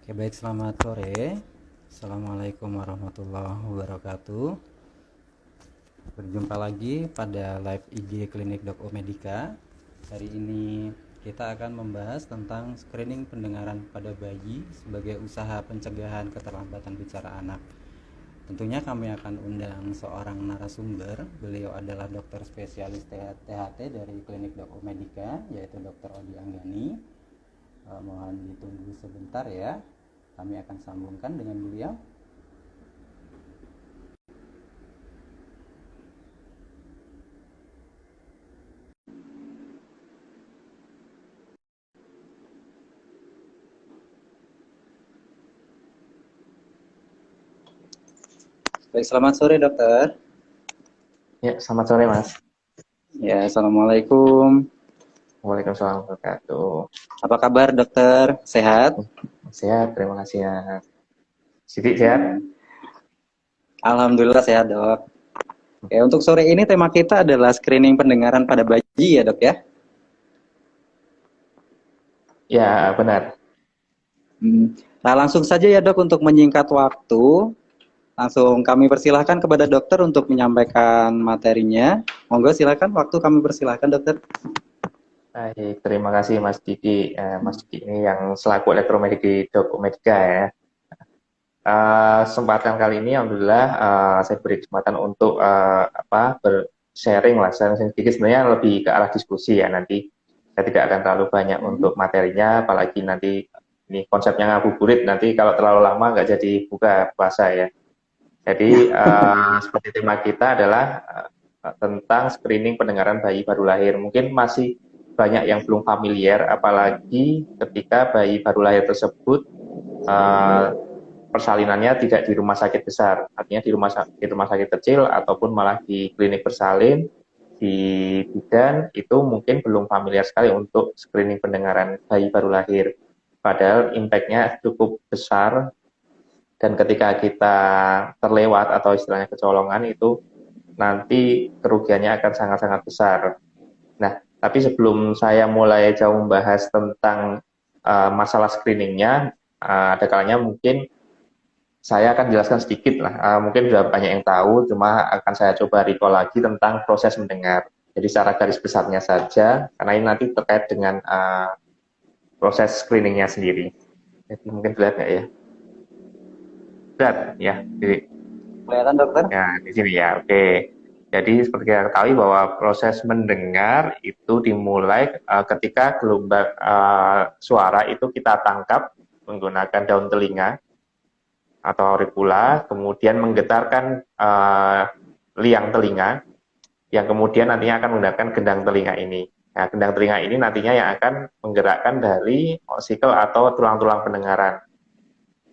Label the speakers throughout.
Speaker 1: Oke, baik, selamat sore. Assalamualaikum warahmatullahi wabarakatuh. Berjumpa lagi pada live IG Klinik Dok Omedika. Hari ini kita akan membahas tentang screening pendengaran pada bayi sebagai usaha pencegahan keterlambatan bicara anak. Tentunya kami akan undang seorang narasumber. Beliau adalah dokter spesialis THT dari Klinik Dok Omedika, yaitu Dr. Odi Anggani. Mohon ditunggu sebentar ya. Kami akan sambungkan dengan beliau. Baik, selamat sore dokter.
Speaker 2: Ya, selamat sore Mas.
Speaker 1: Ya, assalamualaikum.
Speaker 2: Waalaikumsalam warahmatullahi wabarakatuh.
Speaker 1: Apa kabar dokter? Sehat?
Speaker 2: Sehat, terima kasih ya. Sidik sehat?
Speaker 1: Alhamdulillah sehat dok. Oke, untuk sore ini tema kita adalah screening pendengaran pada bayi ya dok ya?
Speaker 2: Ya, benar.
Speaker 1: Nah, langsung saja ya dok, untuk menyingkat waktu. Langsung kami persilahkan kepada dokter untuk menyampaikan materinya. Monggo silakan, waktu kami persilahkan dokter.
Speaker 2: Baik, terima kasih Mas Didi. Mas Didi ini yang selaku elektromedik di Dok Omedika ya. Kesempatan kali ini alhamdulillah saya beri kesempatan untuk bersharing lah. Sharing sedikit, sebenarnya lebih ke arah diskusi ya nanti. Saya tidak akan terlalu banyak untuk materinya, apalagi nanti ini konsepnya ngabuburit, nanti kalau terlalu lama nggak jadi buka puasa ya. Jadi seperti tema kita adalah tentang screening pendengaran bayi baru lahir. Mungkin masih banyak yang belum familiar, apalagi ketika bayi baru lahir tersebut persalinannya tidak di rumah sakit besar, artinya di rumah sakit kecil ataupun malah di klinik bersalin, di bidan, itu mungkin belum familiar sekali untuk screening pendengaran bayi baru lahir. Padahal impact-nya cukup besar. Dan ketika kita terlewat atau istilahnya kecolongan, itu nanti kerugiannya akan sangat-sangat besar. Nah, tapi sebelum saya mulai jauh membahas tentang masalah screeningnya, ada kalanya mungkin saya akan jelaskan sedikit lah. Mungkin sudah banyak yang tahu, cuma akan saya coba recall lagi tentang proses mendengar. Jadi secara garis besarnya saja, karena ini nanti terkait dengan proses screeningnya sendiri. Jadi mungkin dilihat nggak ya? Berat ya, jadi
Speaker 1: Kelihatan dokter?
Speaker 2: ya di sini ya, oke. Jadi seperti kita ketahui bahwa proses mendengar itu dimulai ketika gelombang suara itu kita tangkap menggunakan daun telinga atau auricula, kemudian menggetarkan liang telinga, yang kemudian nantinya akan menggunakan gendang telinga ini. Nah, gendang telinga ini nantinya yang akan menggerakkan dari oksikel atau tulang-tulang pendengaran.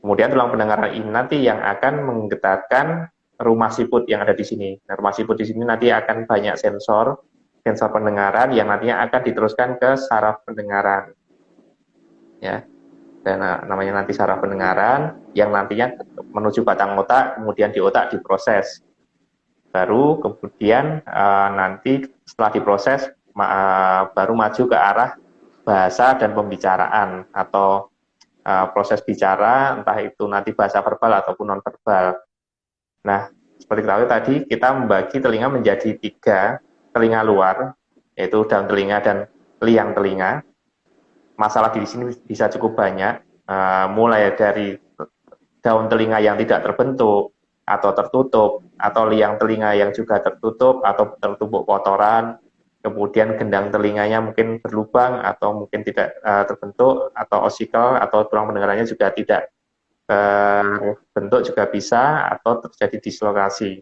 Speaker 2: Kemudian tulang pendengaran ini nanti yang akan menggetarkan rumah siput yang ada di sini. Nah, rumah siput di sini nanti akan banyak sensor pendengaran yang nantinya akan diteruskan ke saraf pendengaran. Ya, dan namanya nanti saraf pendengaran yang nantinya menuju batang otak, kemudian di otak diproses. Baru kemudian nanti setelah diproses baru maju ke arah bahasa dan pembicaraan atau proses bicara, entah itu nanti bahasa verbal ataupun non-verbal. Nah, seperti kita tadi, kita membagi telinga menjadi 3, telinga luar, yaitu daun telinga dan liang telinga. Masalah di sini bisa cukup banyak, mulai dari daun telinga yang tidak terbentuk, atau tertutup, atau liang telinga yang juga tertutup, atau tertumpuk kotoran, kemudian gendang telinganya mungkin berlubang atau mungkin tidak terbentuk, atau osikel atau tulang pendengarannya juga tidak terbentuk juga bisa, atau terjadi dislokasi.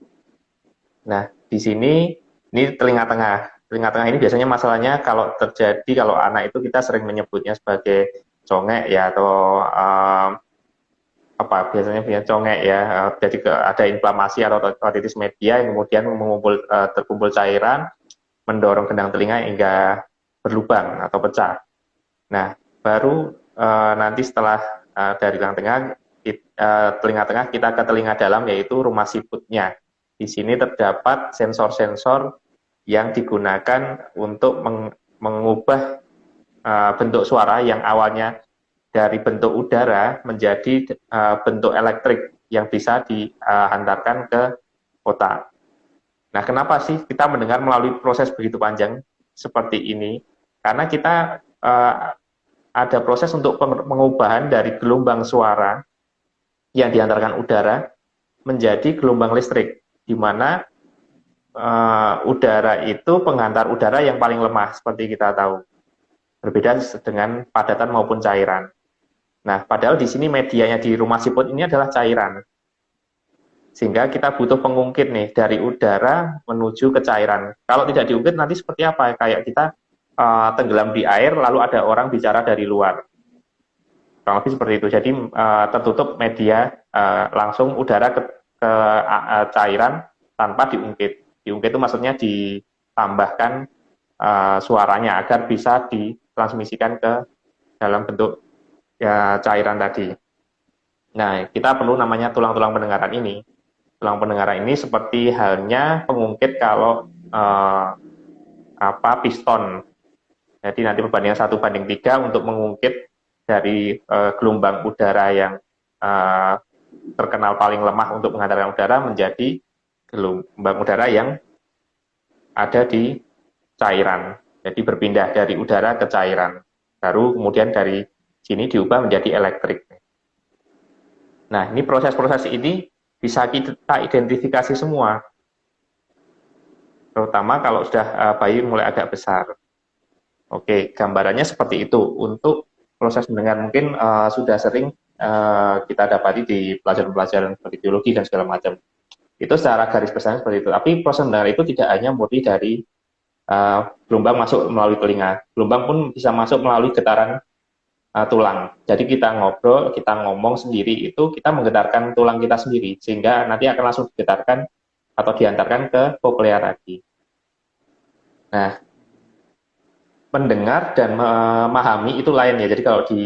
Speaker 2: Nah, di sini ini telinga tengah. Telinga tengah ini biasanya masalahnya kalau terjadi, kalau anak itu kita sering menyebutnya sebagai congek ya, atau biasanya punya congek ya, jadi ada inflamasi atau otitis media yang kemudian terkumpul cairan, mendorong gendang telinga hingga berlubang atau pecah. Nah, baru nanti setelah dari telinga tengah kita ke telinga dalam, yaitu rumah siputnya. Di sini terdapat sensor-sensor yang digunakan untuk mengubah bentuk suara yang awalnya dari bentuk udara menjadi bentuk elektrik yang bisa dihantarkan ke otak. Nah, kenapa sih kita mendengar melalui proses begitu panjang seperti ini? Karena kita ada proses untuk pengubahan dari gelombang suara yang diantarkan udara menjadi gelombang listrik, di mana udara itu penghantar udara yang paling lemah, seperti kita tahu. Berbeda dengan padatan maupun cairan. Nah, padahal di sini medianya di rumah siput ini adalah cairan. Sehingga kita butuh pengungkit nih dari udara menuju ke cairan. Kalau tidak diungkit nanti seperti apa? Kayak kita tenggelam di air lalu ada orang bicara dari luar. Kurang lebih seperti itu. Jadi tertutup media langsung udara ke cairan tanpa diungkit. Diungkit itu maksudnya ditambahkan suaranya agar bisa ditransmisikan ke dalam bentuk cairan tadi. Nah, kita perlu namanya tulang-tulang pendengaran ini. Tulang pendengaran ini seperti halnya pengungkit kalau piston. Jadi nanti perbandingan 1:3 untuk mengungkit dari gelombang udara yang terkenal paling lemah untuk menghantarkan udara menjadi gelombang udara yang ada di cairan. Jadi berpindah dari udara ke cairan. Baru kemudian dari sini diubah menjadi elektrik. Nah, ini proses-proses ini bisa kita identifikasi semua. Terutama kalau sudah bayi mulai agak besar. Oke, gambarannya seperti itu. Untuk proses mendengar mungkin sudah sering kita dapati di pelajaran-pelajaran seperti biologi dan segala macam. Itu secara garis besarnya seperti itu. Tapi proses mendengar itu tidak hanya murni dari gelombang masuk melalui telinga. Gelombang pun bisa masuk melalui getaran tulang. Jadi kita ngobrol, kita ngomong sendiri itu kita menggetarkan tulang kita sendiri sehingga nanti akan langsung digetarkan atau diantarkan ke koklea tadi. Nah, mendengar dan memahami itu lain ya. Jadi kalau di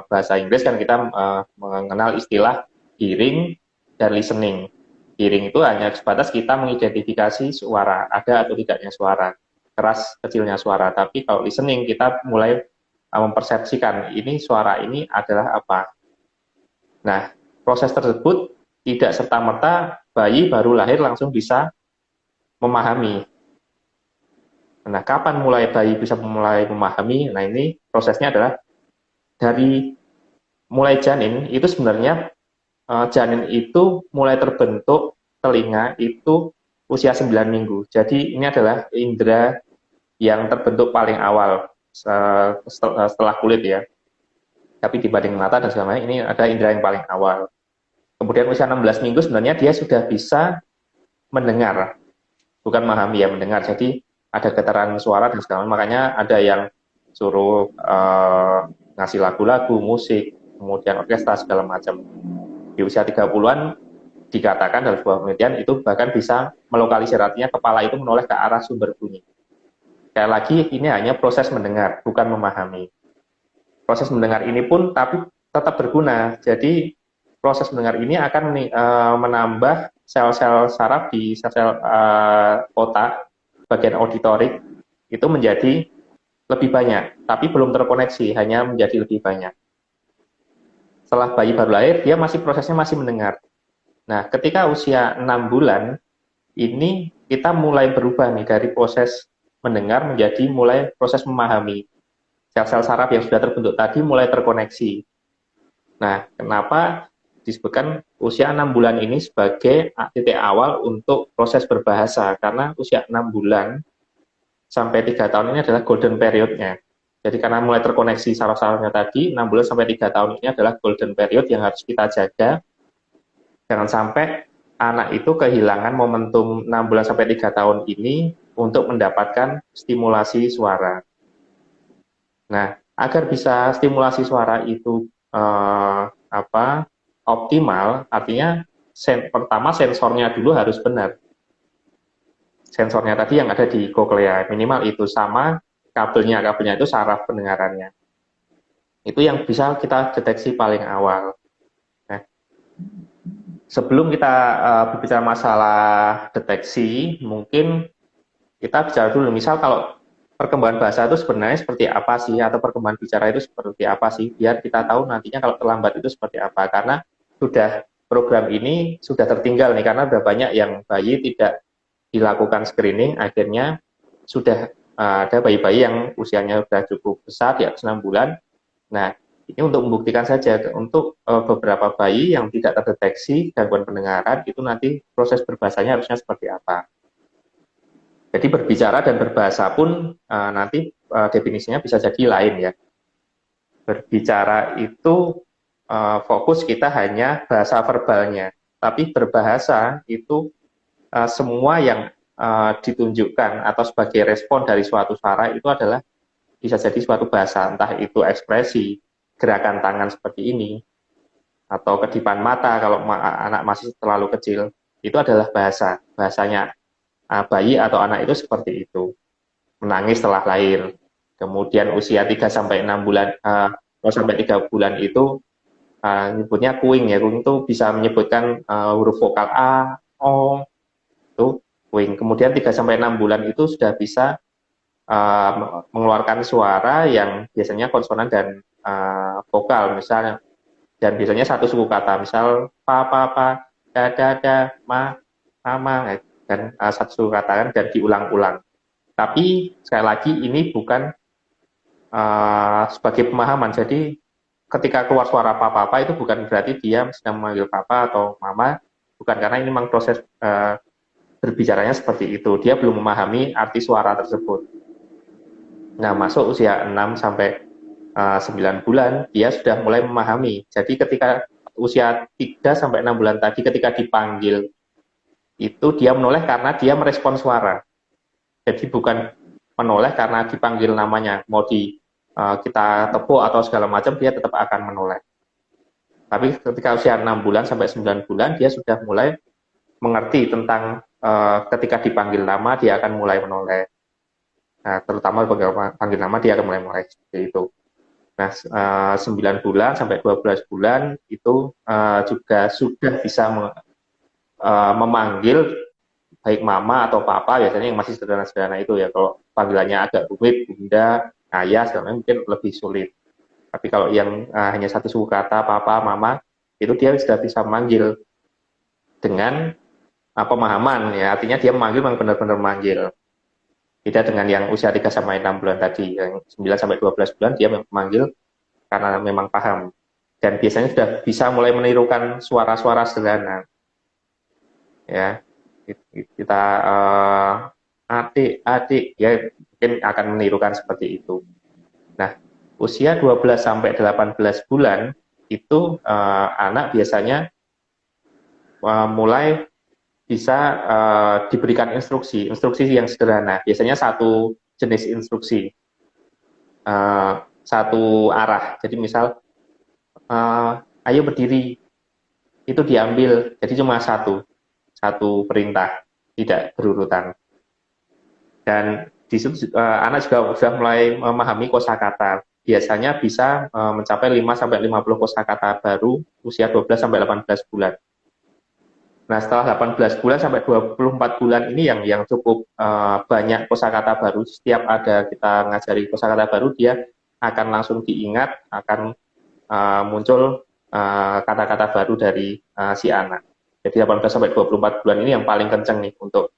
Speaker 2: bahasa Inggris kan kita mengenal istilah hearing dan listening. Hearing itu hanya sebatas kita mengidentifikasi suara, ada atau tidaknya suara, keras kecilnya suara. Tapi kalau listening kita mulai mempersepsikan ini suara ini adalah apa. Nah, proses tersebut tidak serta-merta bayi baru lahir langsung bisa memahami. Nah, kapan mulai bayi bisa mulai memahami? Nah, ini prosesnya adalah dari mulai janin, itu sebenarnya janin itu mulai terbentuk telinga itu usia 9 minggu. Jadi ini adalah indera yang terbentuk paling awal setelah kulit ya. Tapi dibanding mata dan segala macam, ini ada indera yang paling awal. Kemudian usia 16 minggu sebenarnya dia sudah bisa mendengar. Bukan memahami ya, mendengar. Jadi ada getaran suara dan segala macam. Makanya ada yang suruh ngasih lagu-lagu, musik, kemudian orkestra segala macam. Di usia 30-an dikatakan dalam sebuah penelitian itu bahkan bisa melokalisir, artinya kepala itu menoleh ke arah sumber bunyi. Sekali lagi, ini hanya proses mendengar, bukan memahami. Proses mendengar ini pun tapi tetap berguna. Jadi proses mendengar ini akan menambah sel-sel saraf di sel-sel otak, bagian auditorik, itu menjadi lebih banyak. Tapi belum terkoneksi, hanya menjadi lebih banyak. Setelah bayi baru lahir, dia prosesnya masih mendengar. Nah, ketika usia 6 bulan, ini kita mulai berubah nih dari proses mendengar menjadi mulai proses memahami. Sel-sel saraf yang sudah terbentuk tadi mulai terkoneksi. Nah, kenapa disebutkan usia 6 bulan ini sebagai titik awal untuk proses berbahasa? Karena usia 6 bulan sampai 3 tahun ini adalah golden period-nya. Jadi karena mulai terkoneksi saraf-sarafnya tadi, 6 bulan sampai 3 tahun ini adalah golden period yang harus kita jaga. Jangan sampai anak itu kehilangan momentum 6 bulan sampai 3 tahun ini untuk mendapatkan stimulasi suara. Nah, agar bisa stimulasi suara itu optimal, artinya pertama sensornya dulu harus benar. Sensornya tadi yang ada di koklea, minimal itu sama kabelnya itu saraf pendengarannya. Itu yang bisa kita deteksi paling awal. Nah, sebelum kita berbicara masalah deteksi, mungkin kita bicara dulu, misal kalau perkembangan bahasa itu sebenarnya seperti apa sih, atau perkembangan bicara itu seperti apa sih, biar kita tahu nantinya kalau terlambat itu seperti apa. Karena sudah program ini sudah tertinggal nih, karena sudah banyak yang bayi tidak dilakukan screening, akhirnya sudah ada bayi-bayi yang usianya sudah cukup besar, di atas 6 bulan. Nah, ini untuk membuktikan saja, untuk beberapa bayi yang tidak terdeteksi gangguan pendengaran, itu nanti proses berbahasanya harusnya seperti apa. Jadi berbicara dan berbahasa pun nanti definisinya bisa jadi lain ya. Berbicara itu fokus kita hanya bahasa verbalnya, tapi berbahasa itu semua yang ditunjukkan atau sebagai respon dari suatu suara itu adalah bisa jadi suatu bahasa, entah itu ekspresi, gerakan tangan seperti ini, atau kedipan mata kalau anak masih terlalu kecil, itu adalah bahasanya bayi atau anak itu seperti itu. Menangis setelah lahir. Kemudian usia 3 sampai 6 bulan sampai 3 bulan itu nyebutnya kuing ya. Kuing itu bisa menyebutkan huruf vokal A, O, itu kuing. Kemudian 3 sampai 6 bulan itu sudah bisa mengeluarkan suara yang biasanya konsonan dan vokal misalnya, dan biasanya satu suku kata, misal pa, da, ma, mama, dan satu suku kata kan, dan diulang-ulang. Tapi sekali lagi ini bukan sebagai pemahaman. Jadi ketika keluar suara papa itu bukan berarti dia sedang memanggil papa atau mama, bukan, karena ini memang proses berbicaranya seperti itu. Dia belum memahami arti suara tersebut. Nah, masuk usia 6 sampai 9 bulan, dia sudah mulai memahami. Jadi ketika usia 3 sampai 6 bulan tadi, ketika dipanggil, itu dia menoleh karena dia merespon suara. Jadi bukan menoleh karena dipanggil namanya, mau kita tepuk atau segala macam, dia tetap akan menoleh. Tapi ketika usia 6 bulan sampai 9 bulan, dia sudah mulai mengerti tentang ketika dipanggil nama, dia akan mulai menoleh. Nah, terutama panggil nama, dia akan mulai menoleh seperti itu. Nah, 9 bulan sampai 12 bulan itu juga sudah bisa memanggil baik mama atau papa, biasanya yang masih sederhana-sederhana itu ya. Kalau panggilannya agak rumit, bunda, ayah, segala mungkin lebih sulit. Tapi kalau yang hanya satu suku kata, papa, mama, itu dia sudah bisa memanggil dengan pemahaman ya. Artinya dia memanggil memang benar-benar memanggil. Beda dengan yang usia 3 sampai 6 bulan tadi, yang 9 sampai 12 bulan dia memanggil karena memang paham. Dan biasanya sudah bisa mulai menirukan suara-suara sederhana. Ya, kita adik ya, mungkin akan menirukan seperti itu. Nah, usia 12 sampai 18 bulan itu anak biasanya mulai bisa diberikan instruksi yang sederhana. Biasanya satu jenis instruksi, satu arah. Jadi misal, ayo berdiri, itu diambil. Jadi cuma satu perintah, tidak berurutan. Dan di situ anak juga sudah mulai memahami kosakata. Biasanya bisa mencapai 5 sampai 50 kosakata baru usia 12 sampai 18 bulan. Nah, setelah 18 bulan sampai 24 bulan ini yang cukup banyak kosakata baru. Setiap ada kita ngajari kosakata baru, dia akan langsung diingat, akan muncul kata-kata baru dari si anak. Jadi 18 sampai 24 bulan ini yang paling kenceng nih untuk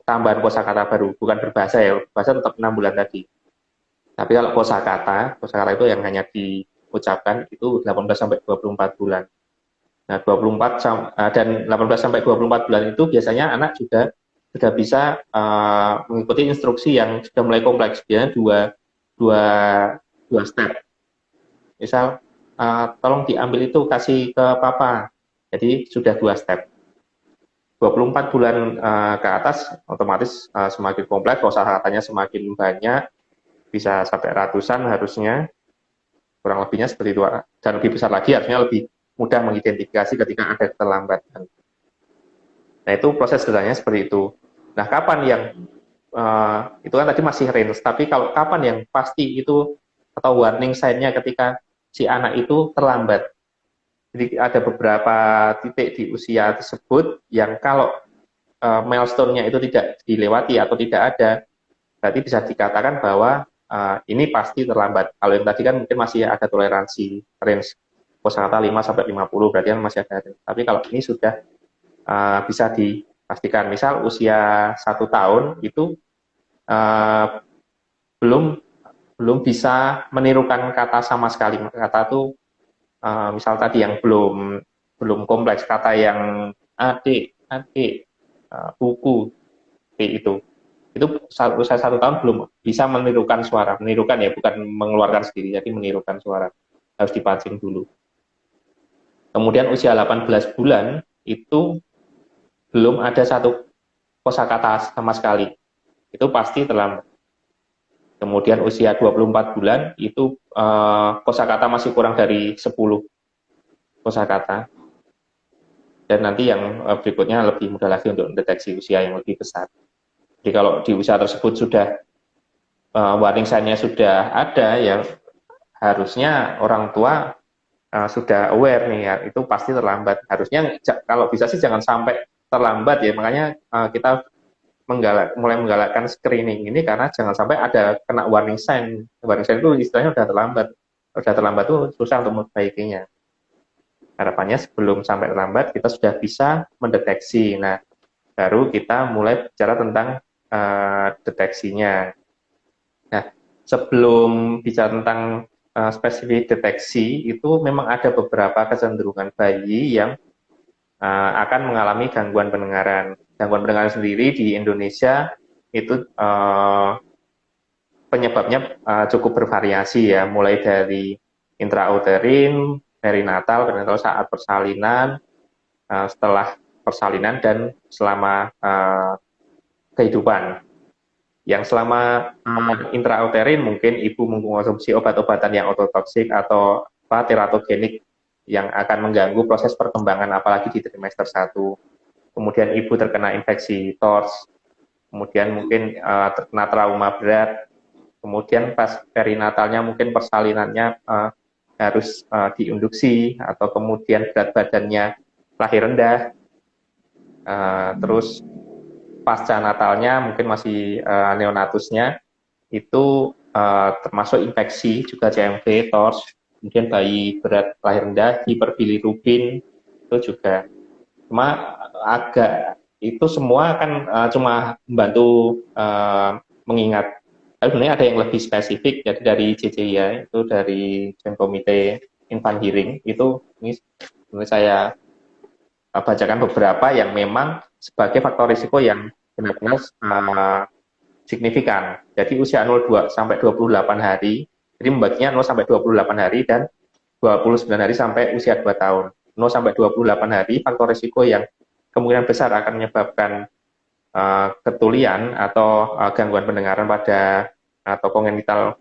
Speaker 2: tambahan kosakata baru. Bukan berbahasa ya, bahasa tetap 6 bulan tadi. Tapi kalau kosakata itu yang hanya diucapkan itu 18 sampai 24 bulan. Nah, 24 dan 18 sampai 24 bulan itu biasanya anak juga sudah bisa mengikuti instruksi yang sudah mulai kompleks. Biasanya dua step. Misal, tolong diambil itu, kasih ke papa. Jadi sudah 2 step. 24 bulan ke atas otomatis semakin kompleks, kosakatanya semakin banyak, bisa sampai ratusan harusnya, kurang lebihnya seperti itu. Dan lebih besar lagi harusnya lebih mudah mengidentifikasi ketika ada keterlambatan. Nah, itu proses sederhananya seperti itu. Nah, kapan yang itu kan tadi masih range, tapi kalau kapan yang pasti itu atau warning sign-nya ketika si anak itu terlambat. Jadi ada beberapa titik di usia tersebut yang kalau milestone-nya itu tidak dilewati atau tidak ada, berarti bisa dikatakan bahwa ini pasti terlambat. Kalau yang tadi kan mungkin masih ada toleransi range kosakata 5 sampai 50, berarti kan masih ada. Tapi kalau ini sudah bisa dipastikan. Misal usia 1 tahun itu belum bisa menirukan kata sama sekali. Kata itu misal tadi yang belum kompleks, kata yang adik, buku, itu usia 1 tahun belum bisa menirukan suara. Menirukan ya, bukan mengeluarkan sendiri, jadi menirukan suara. Harus dipancing dulu. Kemudian usia 18 bulan itu belum ada satu kosakata sama sekali. Itu pasti terlambat. Kemudian usia 24 bulan itu kosakata masih kurang dari 10 kosakata. Dan nanti yang berikutnya lebih mudah lagi untuk mendeteksi usia yang lebih besar. Jadi kalau di usia tersebut sudah warning sign-nya sudah ada, ya harusnya orang tua sudah aware nih, ya itu pasti terlambat. Harusnya kalau bisa sih jangan sampai terlambat ya, makanya kita mulai menggalakkan screening ini karena jangan sampai ada kena warning sign. Warning sign itu istilahnya udah terlambat tuh susah untuk memperbaikinya. Harapannya sebelum sampai terlambat kita sudah bisa mendeteksi. Nah, baru kita mulai bicara tentang deteksinya. Nah, sebelum bicara tentang spesifik deteksi, itu memang ada beberapa kecenderungan bayi yang akan mengalami gangguan pendengaran. Gangguan pendengaran sendiri di Indonesia itu penyebabnya cukup bervariasi ya, mulai dari intrauterin, perinatal saat persalinan, setelah persalinan, dan selama kehidupan. Yang selama intrauterin mungkin ibu mengkonsumsi obat-obatan yang ototoksik atau teratogenik yang akan mengganggu proses perkembangan apalagi di trimester 1. Kemudian ibu terkena infeksi TORS, kemudian mungkin terkena trauma berat, kemudian pas perinatalnya mungkin persalinannya harus diinduksi, atau kemudian berat badannya lahir rendah, terus pasca natalnya mungkin masih neonatusnya itu termasuk infeksi juga CMV, TORS, kemudian bayi berat lahir rendah, hiperbilirubin itu juga. Cuma itu semua kan cuma membantu mengingat. Tapi sebenarnya ada yang lebih spesifik, jadi dari JJIA itu dari Joint Komite Infant Hearing itu, ini menurut saya bacakan beberapa yang memang sebagai faktor risiko yang benar-benar signifikan. Jadi usia 02 sampai 28 hari, jadi membaginya 0 sampai 28 hari dan 29 hari sampai usia 2 tahun. 0 sampai 28 hari, faktor risiko yang kemungkinan besar akan menyebabkan ketulian atau gangguan pendengaran atau congenital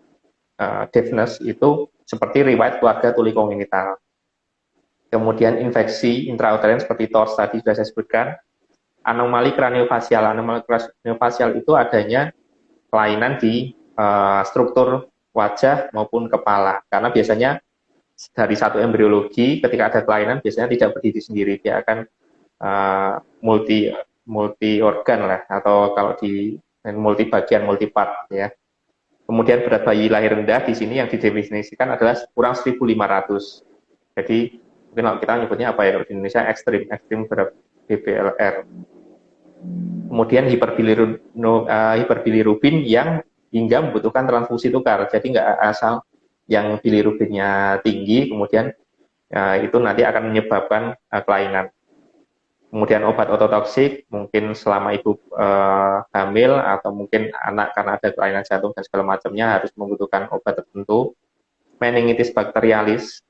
Speaker 2: deafness itu seperti riwayat keluarga tuli kongenital. Kemudian infeksi intrauterin seperti TORS tadi sudah saya sebutkan. Anomali kraniofasial. Anomali kraniofasial itu adanya kelainan di struktur wajah maupun kepala. Karena biasanya dari satu embriologi ketika ada kelainan biasanya tidak berdiri sendiri, dia akan multi organ lah, atau kalau di multi bagian, multi part ya. Kemudian berat bayi lahir rendah di sini yang didefinisikan adalah kurang 1.500. Jadi mungkin kalau kita nyebutnya apa ya, kalau di Indonesia ekstrim berat BBLR. Kemudian hiperbilirubin yang hingga membutuhkan transfusi tukar. Jadi nggak asal yang bilirubinnya tinggi, kemudian itu nanti akan menyebabkan kelainan. Kemudian obat ototoksik, mungkin selama ibu hamil atau mungkin anak karena ada kelainan jantung dan segala macamnya harus membutuhkan obat tertentu. Meningitis bakterialis,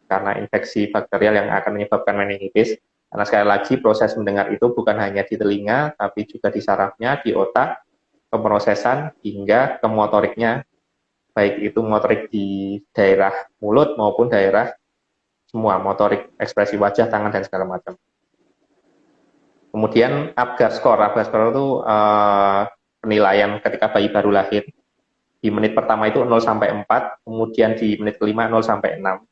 Speaker 2: karena infeksi bakterial yang akan menyebabkan meningitis. Karena sekali lagi proses mendengar itu bukan hanya di telinga, tapi juga di sarafnya, di otak, pemrosesan hingga ke motoriknya, baik itu motorik di daerah mulut maupun daerah semua, motorik ekspresi wajah, tangan, dan segala macam. Kemudian Apgar score itu penilaian ketika bayi baru lahir. Di menit pertama itu 0 sampai 4, kemudian di menit kelima 0 sampai 6.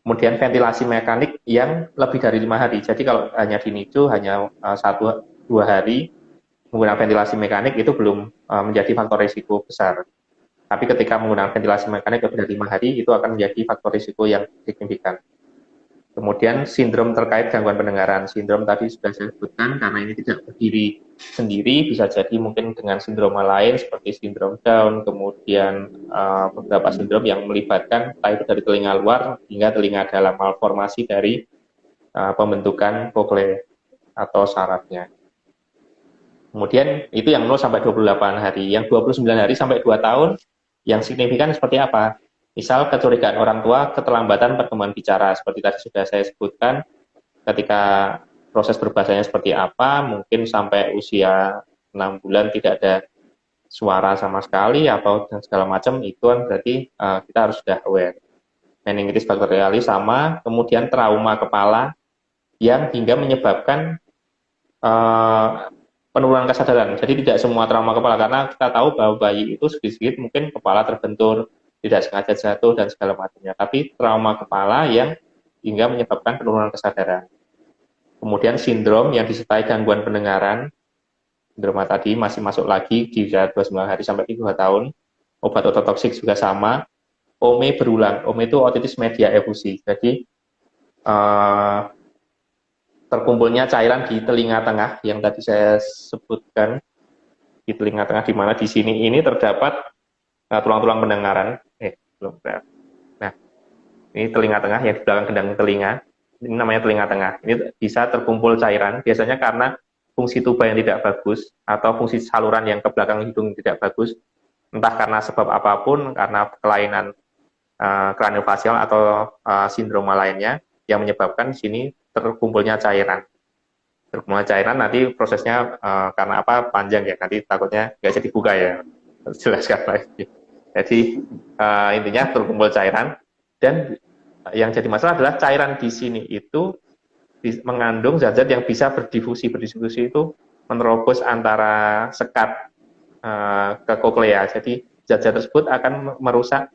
Speaker 2: Kemudian ventilasi mekanik yang lebih dari 5 hari. Jadi kalau hanya di NICU hanya 1-2 hari, menggunakan ventilasi mekanik itu belum menjadi faktor risiko besar. Tapi ketika menggunakan ventilasi mekanik lebih dari 5 hari, itu akan menjadi faktor risiko yang signifikan. Kemudian sindrom terkait gangguan pendengaran. Sindrom tadi sudah saya sebutkan, karena ini tidak berdiri sendiri, bisa jadi mungkin dengan sindroma lain seperti sindrom Down, kemudian beberapa sindrom yang melibatkan entah itu dari telinga luar hingga telinga dalam, malformasi dari pembentukan koklea atau sarafnya. Kemudian itu yang 0 sampai 28 hari. Yang 29 hari sampai 2 tahun, yang signifikan seperti apa? Misal kecurigaan orang tua, keterlambatan perkembangan bicara, seperti tadi sudah saya sebutkan, ketika proses berbahasanya seperti apa, mungkin sampai usia 6 bulan tidak ada suara sama sekali, atau dan segala macam, itu kan berarti kita harus sudah aware. Meningitis bakterialis sama, kemudian trauma kepala, yang hingga menyebabkan penurunan kesadaran. Jadi tidak semua trauma kepala, karena kita tahu bahwa bayi itu sedikit-sedikit mungkin kepala terbentur, tidak sengaja jatuh dan segala macamnya. Tapi trauma kepala yang hingga menyebabkan penurunan kesadaran. Kemudian sindrom yang disertai gangguan pendengaran, sindroma tadi masih masuk lagi di usia 29 hari sampai 3 tahun. Obat ototoksik juga sama. OME berulang. OME itu otitis media efusi. Jadi terkumpulnya cairan di telinga tengah yang tadi saya sebutkan, di telinga tengah, di mana di sini ini terdapat tulang-tulang pendengaran. Nah, ini telinga tengah yang di belakang gendang telinga. Ini namanya telinga tengah. Ini bisa terkumpul cairan, biasanya karena fungsi tuba yang tidak bagus atau fungsi saluran yang ke belakang hidung tidak bagus, entah karena sebab apapun, karena kelainan kraniofacial atau sindroma lainnya yang menyebabkan di sini terkumpulnya cairan. Terkumpulnya cairan nanti prosesnya karena apa panjang ya, nanti takutnya nggak jadi buka ya, jelaskan lagi. Jadi intinya terkumpul cairan, dan yang jadi masalah adalah cairan di sini itu mengandung zat-zat yang bisa berdifusi. Berdifusi itu menerobos antara sekat ke koklea. Jadi zat-zat tersebut akan merusak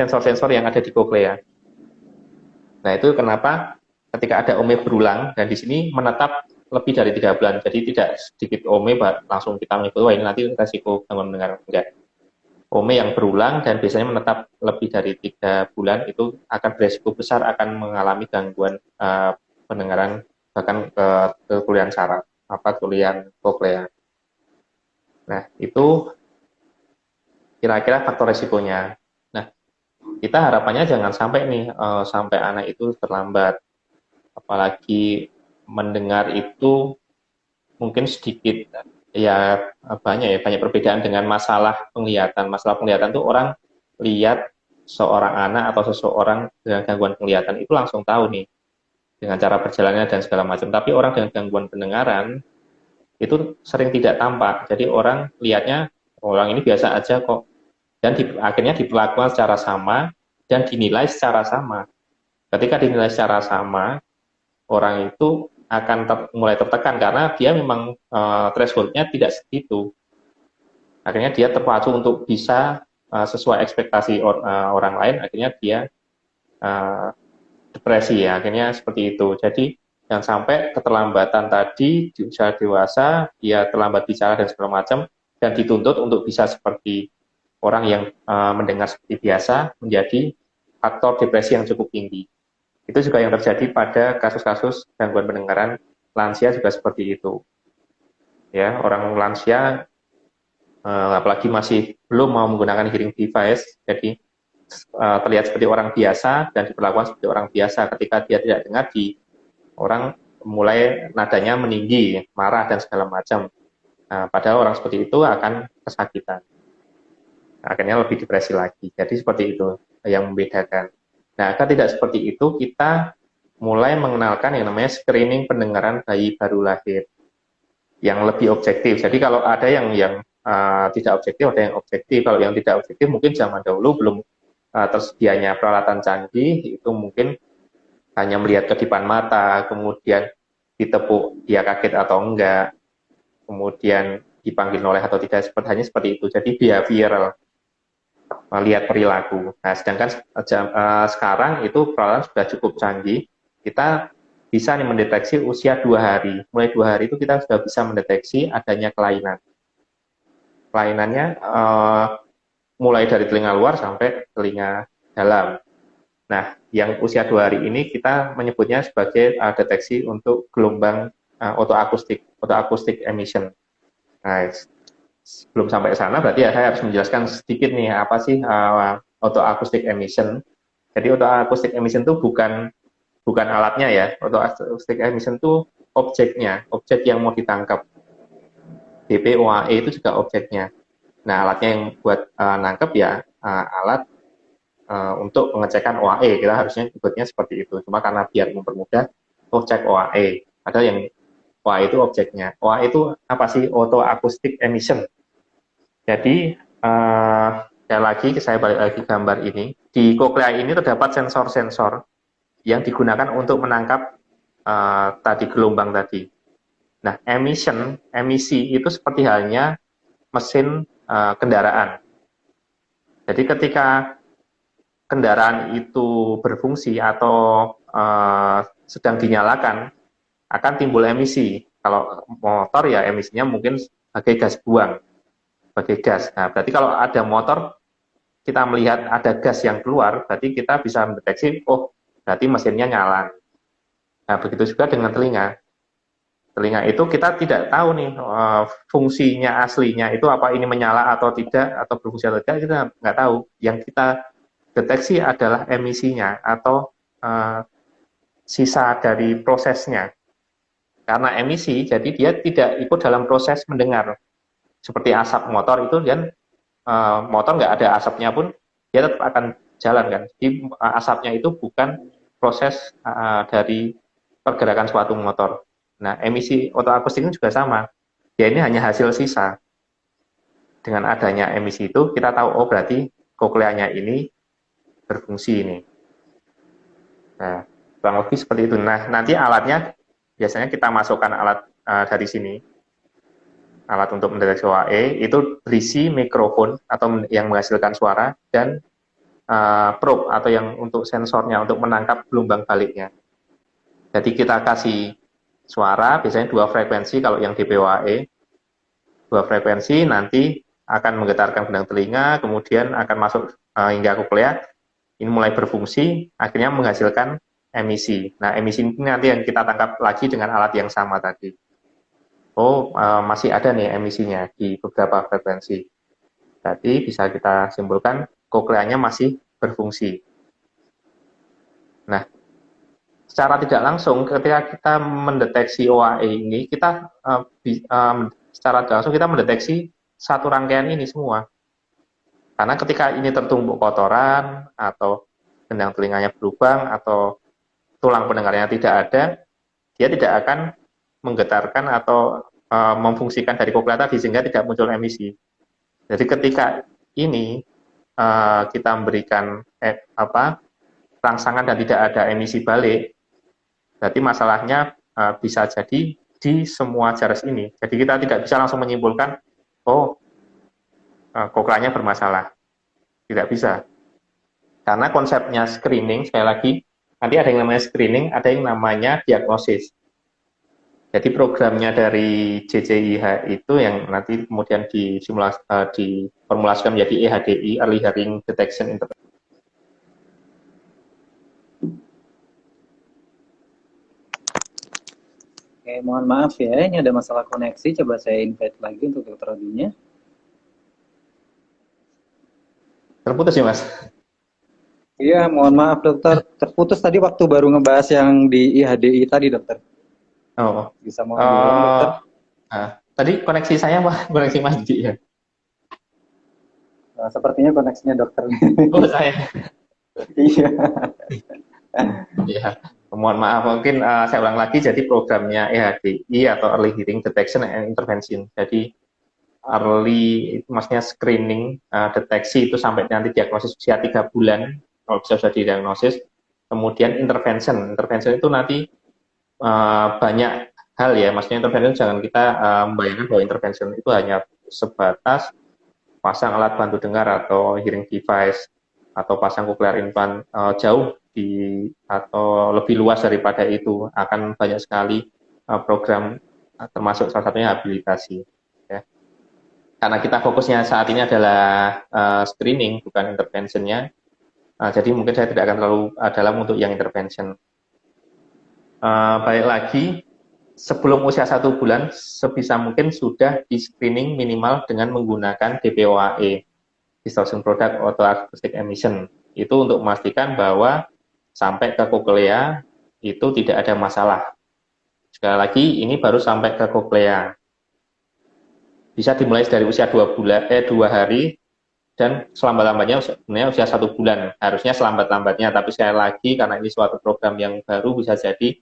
Speaker 2: sensor-sensor yang ada di koklea. Nah, itu kenapa ketika ada OME berulang, dan di sini menetap lebih dari 3 bulan. Jadi tidak sedikit OME langsung kita menyebut wah ini nanti resiko gangguan pendengaran. Enggak. OME yang berulang dan biasanya menetap lebih dari 3 bulan itu akan beresiko besar akan mengalami gangguan pendengaran, bahkan kekulian saraf, kekulian koklea. Nah, itu kira-kira faktor resikonya. Nah, kita harapannya jangan sampai nih sampai anak itu terlambat, apalagi mendengar itu mungkin sedikit ya banyak perbedaan dengan masalah penglihatan. Masalah penglihatan itu orang lihat seorang anak atau seseorang dengan gangguan penglihatan itu langsung tahu nih dengan cara perjalanannya dan segala macam. Tapi orang dengan gangguan pendengaran itu sering tidak tampak. Jadi orang lihatnya orang ini biasa aja kok, dan akhirnya diperlakukan secara sama dan dinilai secara sama. Ketika dinilai secara sama, orang itu akan mulai tertekan karena dia memang threshold-nya tidak segitu. Akhirnya dia terpacu untuk bisa sesuai ekspektasi orang lain, akhirnya dia depresi ya, akhirnya seperti itu. Jadi jangan sampai keterlambatan tadi di usia dewasa, dia terlambat bicara dan segala macam, dan dituntut untuk bisa seperti orang yang mendengar seperti biasa, menjadi faktor depresi yang cukup tinggi. Itu juga yang terjadi pada kasus-kasus gangguan pendengaran lansia juga seperti itu. Ya, orang lansia apalagi masih belum mau menggunakan hearing device, jadi terlihat seperti orang biasa dan diperlakukan seperti orang biasa. Ketika dia tidak dengar, orang mulai nadanya meninggi, marah dan segala macam. Padahal orang seperti itu akan kesakitan. Akhirnya lebih depresi lagi. Jadi seperti itu yang membedakan. Nah, agar tidak seperti itu, kita mulai mengenalkan yang namanya screening pendengaran bayi baru lahir yang lebih objektif. Jadi kalau ada yang tidak objektif, ada yang objektif. Kalau yang tidak objektif mungkin zaman dahulu belum tersedianya peralatan canggih, itu mungkin hanya melihat kedipan mata, kemudian ditepuk dia kaget atau enggak, kemudian dipanggil noleh atau tidak, hanya seperti itu. Jadi behavioral, melihat perilaku. Nah, sedangkan sekarang itu peralatan sudah cukup canggih, kita bisa nih mendeteksi usia 2 hari. Mulai 2 hari itu kita sudah bisa mendeteksi adanya kelainan. Kelainannya mulai dari telinga luar sampai telinga dalam. Nah, yang usia 2 hari ini kita menyebutnya sebagai deteksi untuk gelombang autoakustik emission. Nah, sebelum sampai ke sana berarti ya saya harus menjelaskan sedikit nih apa sih autoakustik emission. Jadi autoakustik emission itu bukan alatnya ya. Autoakustik emission itu objeknya, objek yang mau ditangkap. DPOAE itu juga objeknya. Nah, alatnya yang buat nangkep ya alat untuk pengecekan OAE. Kita harusnya sebutnya seperti itu. Cuma karena biar mempermudah, cek OAE. Ada yang OAE itu objeknya. OAE itu apa sih? Autoakustik emission. Jadi, saya balik lagi gambar ini. Di koklea ini terdapat sensor-sensor yang digunakan untuk menangkap tadi gelombang tadi. Nah, emisi itu seperti halnya mesin kendaraan. Jadi ketika kendaraan itu berfungsi atau sedang dinyalakan, akan timbul emisi. Kalau motor ya emisinya mungkin sebagai gas buang, sebagai gas. Nah, berarti kalau ada motor, kita melihat ada gas yang keluar, berarti kita bisa mendeteksi, oh berarti mesinnya nyala. Nah, begitu juga dengan telinga. Telinga itu kita tidak tahu nih fungsinya aslinya itu apa, ini menyala atau tidak, atau berfungsi atau tidak, kita nggak tahu. Yang kita deteksi adalah emisinya atau sisa dari prosesnya. Karena emisi, jadi dia tidak ikut dalam proses mendengar. Seperti asap motor itu, dan motor nggak ada asapnya pun, dia tetap akan jalan kan. Jadi asapnya itu bukan proses dari pergerakan suatu motor. Nah, emisi autoakustik ini juga sama. Ya, ini hanya hasil sisa. Dengan adanya emisi itu, kita tahu, oh berarti kokleanya ini berfungsi ini. Nah, kurang lebih seperti itu. Nah, nanti alatnya, biasanya kita masukkan alat dari sini. Alat untuk mendeteksi OAE, itu berisi mikrofon atau yang menghasilkan suara, dan probe atau yang untuk sensornya, untuk menangkap gelombang baliknya. Jadi kita kasih suara, biasanya 2 frekuensi kalau yang DPOAE, 2 frekuensi nanti akan menggetarkan gendang telinga, kemudian akan masuk hingga koklea, ini mulai berfungsi, akhirnya menghasilkan emisi. Nah, emisi ini nanti yang kita tangkap lagi dengan alat yang sama tadi. Oh, masih ada nih emisinya di beberapa frekuensi. Jadi bisa kita simpulkan kokleanya masih berfungsi. Nah, secara tidak langsung ketika kita mendeteksi OAE ini, kita secara tidak langsung kita mendeteksi satu rangkaian ini semua. Karena ketika ini tertumbuk kotoran, atau gendang telinganya berlubang, atau tulang pendengarnya tidak ada, dia tidak akan menggetarkan atau memfungsikan dari koklea tadi, sehingga tidak muncul emisi. Jadi ketika ini kita memberikan rangsangan dan tidak ada emisi balik, berarti masalahnya bisa jadi di semua jaris ini. Jadi kita tidak bisa langsung menyimpulkan, oh kokleanya bermasalah. Tidak bisa. Karena konsepnya screening, sekali lagi, nanti ada yang namanya screening, ada yang namanya diagnosis. Jadi programnya dari JJIH itu yang nanti kemudian diformulasikan menjadi EHDI, Early Hearing Detection Intervention.
Speaker 1: Oke, mohon maaf ya, ini ada masalah koneksi. Coba saya invite lagi untuk Dr. Rodinya.
Speaker 2: Terputus ya, Mas?
Speaker 1: Iya, mohon maaf dokter. Terputus tadi waktu baru ngebahas yang di IHDI tadi, dokter.
Speaker 2: Oh,
Speaker 1: bisa mohon diulang, dokter?
Speaker 2: Tadi koneksi saya apa koneksi Mas Didi ya?
Speaker 1: Sepertinya koneksinya dokter.
Speaker 2: Oh, saya.
Speaker 1: Iya.
Speaker 2: Ya, mohon maaf, mungkin saya ulang lagi. Jadi programnya EHDI atau Early Hearing Detection and Intervention. Jadi early itu maksudnya screening, deteksi itu sampai nanti diagnosis usia 3 bulan kalau bisa sudah didiagnosis. Kemudian intervention itu nanti banyak hal ya, maksudnya intervention jangan kita membayangkan bahwa intervention itu hanya sebatas pasang alat bantu dengar atau hearing device atau pasang cochlear implant, jauh atau lebih luas daripada itu, akan banyak sekali program termasuk salah satunya habilitasi. Ya. Karena kita fokusnya saat ini adalah screening bukan interventionnya, jadi mungkin saya tidak akan terlalu dalam untuk yang intervention. Balik lagi, sebelum usia 1 bulan sebisa mungkin sudah di screening minimal dengan menggunakan DPOAE, Distortion Product Otoacoustic Emission. Itu untuk memastikan bahwa sampai ke koklea itu tidak ada masalah. Sekali lagi, ini baru sampai ke koklea. Bisa dimulai dari usia 2 hari dan selambat-lambatnya sebenarnya usia 1 bulan. Harusnya selambat-lambatnya, tapi sekali lagi karena ini suatu program yang baru, bisa jadi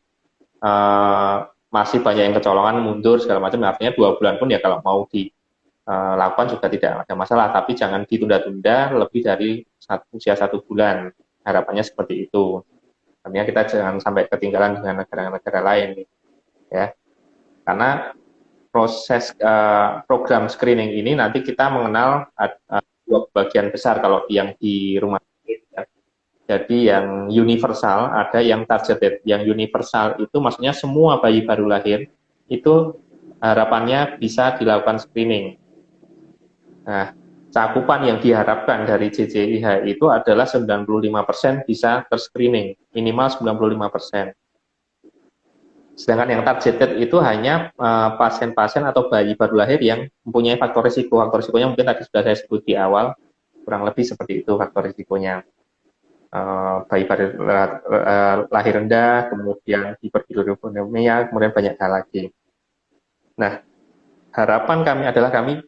Speaker 2: masih banyak yang kecolongan, mundur segala macam. Artinya 2 bulan pun ya kalau mau dilakukan juga tidak ada masalah, tapi jangan ditunda-tunda lebih dari usia 1 bulan. Harapannya seperti itu. Artinya kita jangan sampai ketinggalan dengan negara-negara lain, ya. Karena proses program screening ini nanti kita mengenal dua bagian besar kalau yang di rumah sakit, ya. Jadi yang universal, ada yang targeted. Yang universal itu maksudnya semua bayi baru lahir itu harapannya bisa dilakukan screening. Nah, cakupan yang diharapkan dari JJIH itu adalah 95% bisa terscreening, minimal 95%. Sedangkan yang targeted itu hanya pasien-pasien atau bayi baru lahir yang mempunyai faktor risiko. Faktor risikonya mungkin tadi sudah saya sebut di awal, kurang lebih seperti itu faktor risikonya. Bayi baru lahir rendah, kemudian hiperbilirubinemia, kemudian banyak hal lagi. Nah, harapan kami adalah kami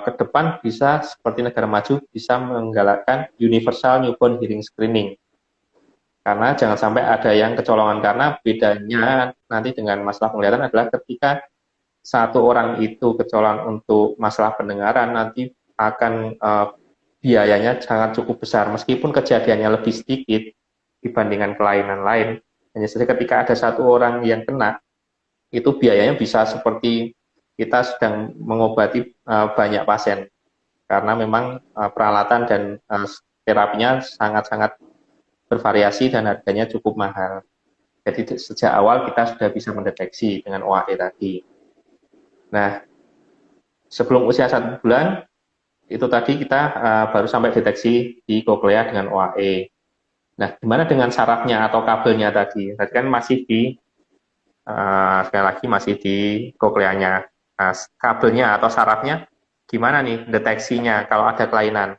Speaker 2: ke depan bisa seperti negara maju, bisa menggalakkan universal newborn hearing screening. Karena jangan sampai ada yang kecolongan, karena bedanya nanti dengan masalah penglihatan adalah ketika satu orang itu kecolongan untuk masalah pendengaran, nanti akan biayanya sangat cukup besar, meskipun kejadiannya lebih sedikit dibandingkan kelainan lain. Hanya saja ketika ada satu orang yang kena, itu biayanya bisa seperti kita sedang mengobati banyak pasien, karena memang peralatan dan terapinya sangat-sangat bervariasi dan harganya cukup mahal. Jadi sejak awal kita sudah bisa mendeteksi dengan OAE tadi. Nah, sebelum usia 1 bulan, itu tadi kita baru sampai deteksi di koklea dengan OAE. Nah, gimana dengan sarafnya atau kabelnya tadi? Tadi kan masih sekali lagi masih di kokleanya. Nah, kabelnya atau sarafnya gimana nih deteksinya kalau ada kelainan?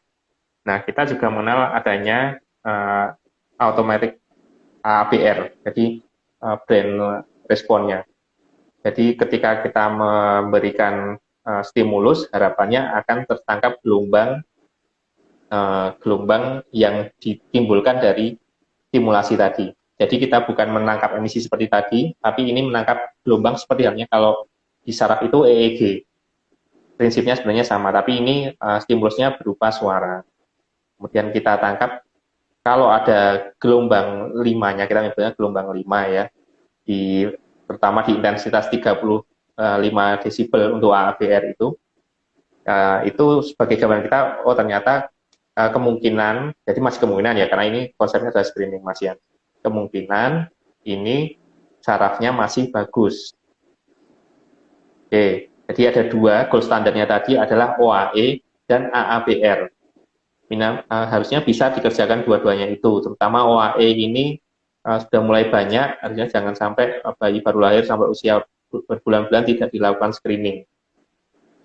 Speaker 2: Nah, kita juga mengenal adanya automatic ABR, jadi brain responnya. Jadi ketika kita memberikan stimulus, harapannya akan tertangkap gelombang yang ditimbulkan dari stimulasi tadi. Jadi kita bukan menangkap emisi seperti tadi, tapi ini menangkap gelombang seperti halnya kalau di saraf itu EEG. Prinsipnya sebenarnya sama, tapi ini stimulusnya berupa suara. Kemudian kita tangkap kalau ada gelombang 5-nya, kita menyebutnya gelombang 5 ya, terutama di intensitas 35 desibel untuk ABR itu sebagai gambaran kita, oh ternyata kemungkinan, jadi masih kemungkinan ya, karena ini konsepnya adalah screening Mas Yan, kemungkinan ini sarafnya masih bagus. Oke, jadi ada dua, gold standarnya tadi adalah OAE dan AABR. Harusnya bisa dikerjakan dua-duanya itu, terutama OAE ini sudah mulai banyak, artinya jangan sampai bayi baru lahir sampai usia berbulan-bulan tidak dilakukan screening.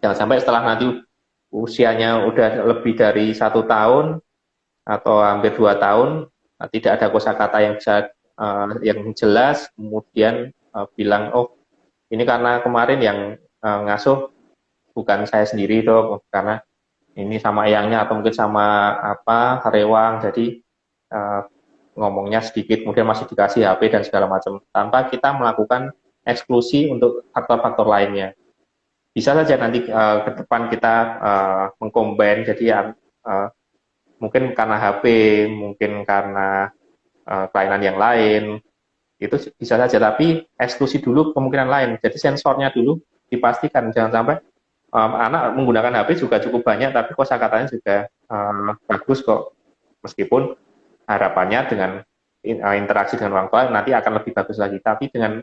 Speaker 2: Jangan sampai setelah nanti usianya udah lebih dari 1 tahun atau hampir 2 tahun, tidak ada kosakata yang bisa yang jelas, kemudian bilang, oh ini karena kemarin yang ngasuh bukan saya sendiri dok, karena ini sama eyangnya atau mungkin sama rewang, jadi ngomongnya sedikit, kemudian masih dikasih HP dan segala macam, tanpa kita melakukan eksklusi untuk faktor-faktor lainnya. Bisa saja nanti ke depan kita mengcombine, jadi mungkin karena HP, mungkin karena kelainan yang lain, itu bisa saja, tapi eksklusi dulu kemungkinan lain, jadi sensornya dulu dipastikan, jangan sampai anak menggunakan HP juga cukup banyak, tapi kosakatanya juga bagus kok, meskipun harapannya dengan interaksi dengan orang tua nanti akan lebih bagus lagi. Tapi dengan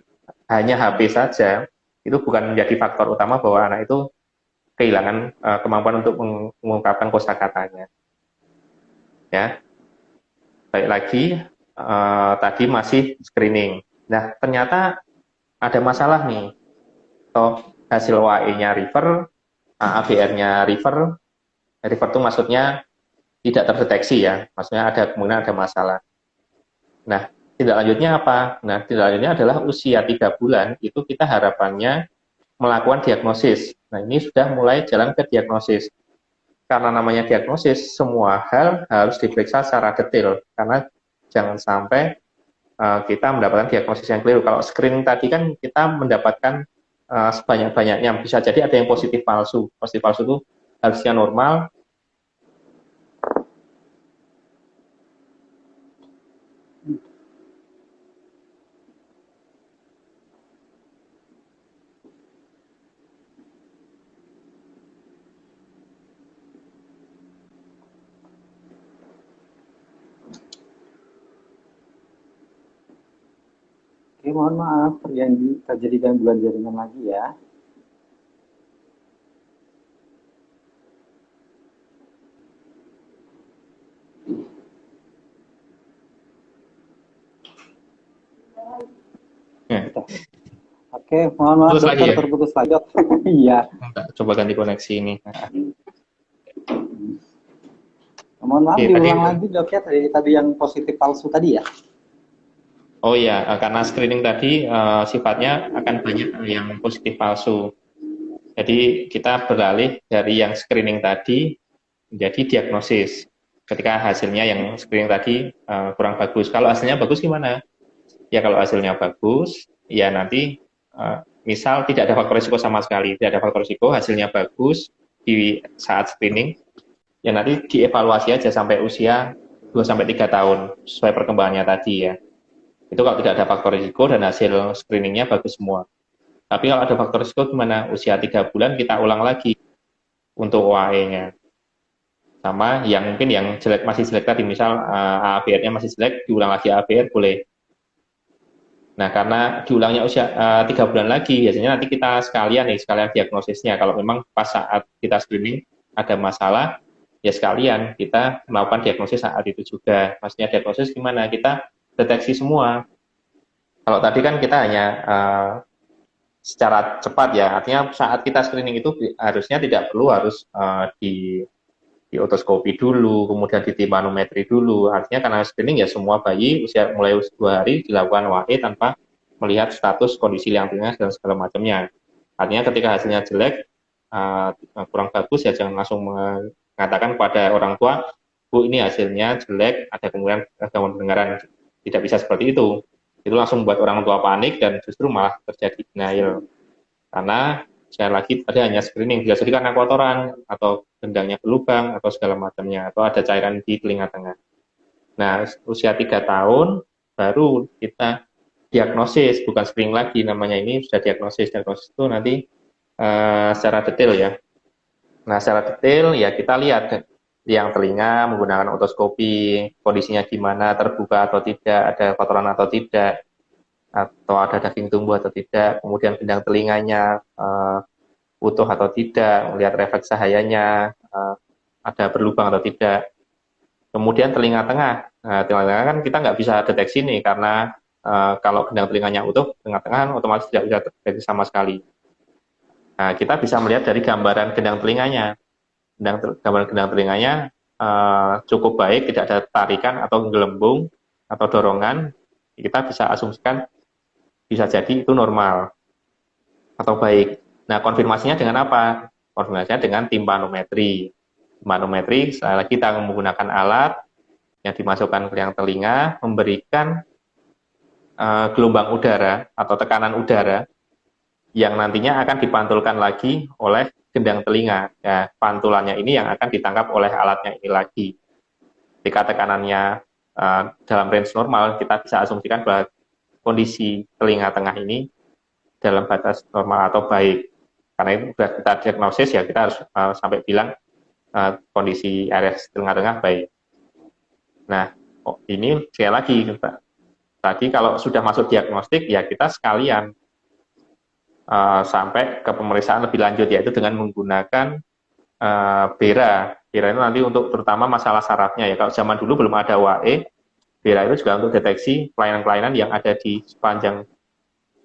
Speaker 2: hanya HP saja itu bukan menjadi faktor utama bahwa anak itu kehilangan kemampuan untuk mengungkapkan kosakatanya. Ya, baik lagi tadi masih screening. Nah, ternyata ada masalah nih. Atau hasil WAE-nya refer, ABR-nya refer itu maksudnya tidak terdeteksi ya, maksudnya ada kemungkinan ada masalah. Nah, tindak lanjutnya apa? Nah, tindak lanjutnya adalah usia 3 bulan, itu kita harapannya melakukan diagnosis. Nah, ini sudah mulai jalan ke diagnosis. Karena namanya diagnosis, semua hal harus diperiksa secara detail, karena jangan sampai kita mendapatkan diagnosis yang keliru. Kalau screening tadi kan kita mendapatkan sebanyak-banyaknya, bisa jadi ada yang positif palsu. Positif palsu itu harusnya normal.
Speaker 1: Oke, mohon maaf terjadi gangguan jaringan lagi ya. Oke, mohon maaf
Speaker 2: Terus lagi
Speaker 1: dokter
Speaker 2: ya?
Speaker 1: terputus lagi. Iya.
Speaker 2: Coba ganti koneksi ini.
Speaker 1: Mohon maaf
Speaker 2: Oke,
Speaker 1: diulang lagi dok ya tadi yang positif palsu tadi ya.
Speaker 2: Oh iya, karena screening tadi sifatnya akan banyak yang positif palsu. Jadi kita beralih dari yang screening tadi menjadi diagnosis. Ketika hasilnya yang screening tadi kurang bagus. Kalau hasilnya bagus gimana? Ya kalau hasilnya bagus, ya nanti misal tidak ada faktor risiko sama sekali, tidak ada faktor risiko, hasilnya bagus di saat screening, ya nanti dievaluasi aja sampai usia 2-3 tahun sesuai perkembangannya tadi ya. Itu kalau tidak ada faktor risiko dan hasil screeningnya bagus semua. Tapi kalau ada faktor risiko gimana? Usia 3 bulan kita ulang lagi untuk OAE-nya. Sama yang mungkin yang jelek, masih jelek tadi, misal ABR-nya masih jelek, diulang lagi ABR boleh. Nah, karena diulangnya usia 3 bulan lagi, biasanya nanti kita sekalian diagnosisnya. Kalau memang pas saat kita screening ada masalah, ya sekalian kita melakukan diagnosis saat itu juga. Maksudnya diagnosis gimana? Kita deteksi semua. Kalau tadi kan kita hanya secara cepat ya, artinya saat kita screening itu harusnya tidak perlu harus di otoskopi dulu, kemudian di manometri dulu. Artinya karena screening ya semua bayi usia mulai 2 hari dilakukan WAE tanpa melihat status kondisi liang tengah dan segala macamnya. Artinya ketika hasilnya jelek, kurang bagus ya jangan langsung mengatakan kepada orang tua, Bu ini hasilnya jelek, ada kemungkinan gangguan pendengaran. Tidak bisa seperti itu. Itu langsung membuat orang tua panik dan justru malah terjadi denial. Karena sekali lagi tadi hanya screening, bisa jadi karena kotoran atau gendangnya berlubang atau segala macamnya, atau ada cairan di telinga tengah. Nah, usia 3 tahun baru kita diagnosis, bukan screening lagi namanya, ini sudah diagnosis. Diagnosis itu nanti secara detail ya. Nah, secara detail ya kita lihat liang telinga menggunakan otoskopi, kondisinya gimana, terbuka atau tidak, ada kotoran atau tidak, atau ada daging tumbuh atau tidak, kemudian gendang telinganya utuh atau tidak, melihat refleks cahayanya ada berlubang atau tidak. Kemudian telinga tengah, nah, telinga tengah kan kita nggak bisa deteksi nih, karena kalau gendang telinganya utuh, telinga tengah otomatis tidak bisa terdeteksi sama sekali. Nah, kita bisa melihat dari gambaran gendang telinganya. Gambaran gendang telinganya cukup baik, tidak ada tarikan atau gelembung atau dorongan, kita bisa asumsikan bisa jadi itu normal atau baik. Nah, konfirmasinya dengan apa? Konfirmasinya dengan timpanometri. Timpanometri, sekali lagi kita menggunakan alat yang dimasukkan ke liang telinga, memberikan gelombang udara atau tekanan udara yang nantinya akan dipantulkan lagi oleh gendang telinga. Ya, pantulannya ini yang akan ditangkap oleh alatnya ini lagi. Jika tekanannya dalam range normal, kita bisa asumsikan bahwa kondisi telinga tengah ini dalam batas normal atau baik. Karena itu sudah kita diagnosis ya, kita harus sampai bilang kondisi area telinga tengah baik. Nah, ini sekali lagi tadi kalau sudah masuk diagnostik, ya kita sekalian sampai ke pemeriksaan lebih lanjut, yaitu dengan menggunakan BERA. BERA itu nanti untuk terutama masalah sarafnya ya. Kalau zaman dulu belum ada UAE, BERA itu juga untuk deteksi kelainan-kelainan yang ada di sepanjang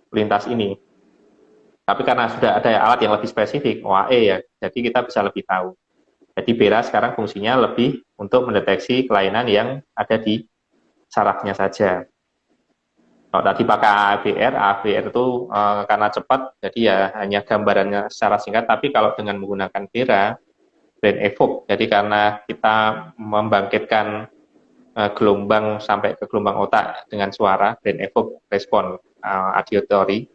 Speaker 2: lintas ini. Tapi karena sudah ada alat yang lebih spesifik, OAE ya, jadi kita bisa lebih tahu. Jadi BERA sekarang fungsinya lebih untuk mendeteksi kelainan yang ada di sarafnya saja. Kalau tadi pakai ABR itu karena cepat, jadi ya hanya gambarannya secara singkat. Tapi kalau dengan menggunakan BERA, brain evoke, jadi karena kita membangkitkan gelombang sampai ke gelombang otak dengan suara, brain evoke respon auditory.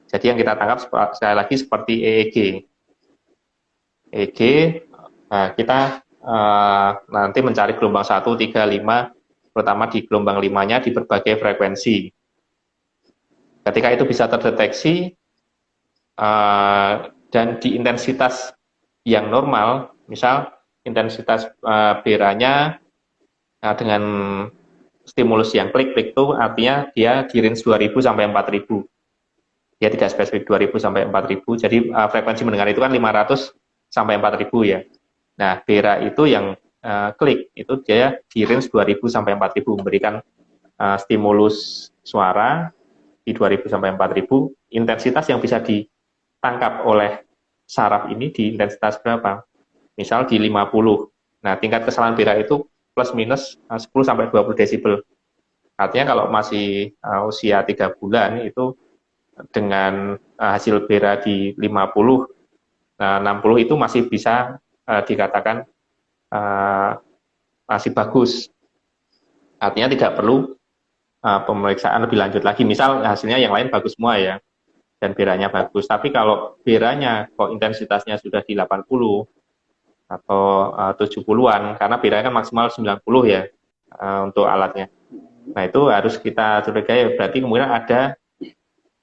Speaker 2: Jadi yang kita tangkap sekali lagi seperti EEG. EEG kita nanti mencari gelombang 1, 3, 5, terutama di gelombang 5-nya di berbagai frekuensi. Ketika itu bisa terdeteksi dan di intensitas yang normal, misal intensitas BERA-nya dengan stimulus yang klik-klik itu artinya dia di range 2000 sampai 4000. Dia tidak spesifik 2000 sampai 4000. Jadi frekuensi mendengar itu kan 500 sampai 4000 ya. Nah, BERA itu yang klik itu dia di range 2000 sampai 4000 memberikan stimulus suara di 2000 sampai 4000. Intensitas yang bisa ditangkap oleh saraf ini di intensitas berapa? Misal di 50. Nah, tingkat kesalahan BERA itu plus minus 10 sampai 20 desibel. Artinya kalau masih usia 3 bulan itu dengan hasil BERA di 50, 60 itu masih bisa dikatakan masih bagus. Artinya tidak perlu pemeriksaan lebih lanjut lagi. Misal hasilnya yang lain bagus semua ya, dan BERA-nya bagus. Tapi kalau BERA-nya kok intensitasnya sudah di 80 atau 70-an, karena BERA kan maksimal 90 ya untuk alatnya. Nah itu harus kita curigai, berarti kemudian ada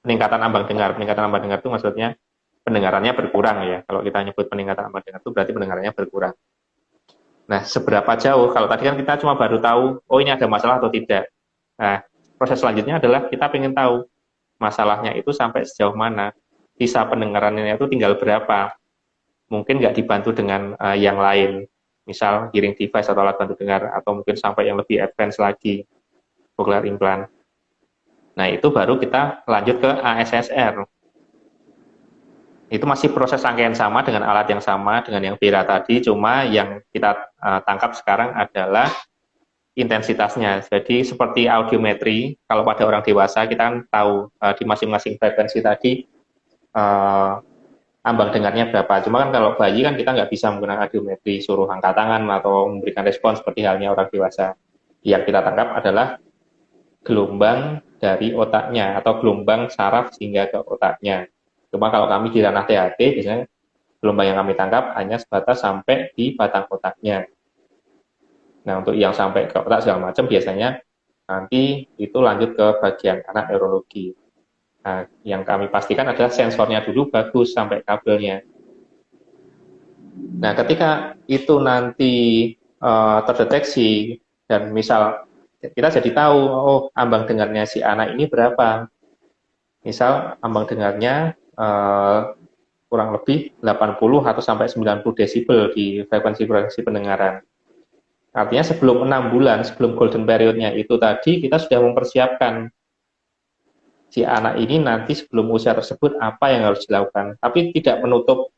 Speaker 2: peningkatan ambang dengar. Peningkatan ambang dengar itu maksudnya pendengarannya berkurang ya. Kalau kita nyebut peningkatan ambang dengar itu berarti pendengarannya berkurang. Nah, seberapa jauh? Kalau tadi kan kita cuma baru tahu, oh ini ada masalah atau tidak. Nah, proses selanjutnya adalah kita ingin tahu masalahnya itu sampai sejauh mana. Sisa pendengarannya itu tinggal berapa. Mungkin nggak dibantu dengan yang lain. Misal hearing device atau alat bantu dengar, atau mungkin sampai yang lebih advance lagi, cochlear implant. Nah, itu baru kita lanjut ke ASSR. Itu masih proses rangkaian sama dengan alat yang sama dengan yang BERA tadi, cuma yang kita tangkap sekarang adalah intensitasnya. Jadi seperti audiometri, kalau pada orang dewasa kita kan tahu di masing-masing frekuensi tadi ambang dengarnya berapa. Cuma kan kalau bayi kan kita nggak bisa menggunakan audiometri, suruh angkat tangan atau memberikan respon seperti halnya orang dewasa. Yang kita tangkap adalah gelombang dari otaknya atau gelombang saraf hingga ke otaknya. Cuma kalau kami di ranah THT, biasanya gelombang yang kami tangkap hanya sebatas sampai di batang otaknya. Nah, untuk yang sampai ke otak segala macam, biasanya nanti itu lanjut ke bagian anak neurologi. Nah, yang kami pastikan adalah sensornya dulu bagus sampai kabelnya. Nah, ketika itu nanti terdeteksi, dan misal kita jadi tahu, oh ambang dengarnya si anak ini berapa. Misal ambang dengarnya kurang lebih 80 atau sampai 90 desibel di frekuensi pendengaran. Artinya sebelum 6 bulan, sebelum golden period-nya itu tadi, kita sudah mempersiapkan si anak ini nanti sebelum usia tersebut apa yang harus dilakukan. Tapi tidak menutup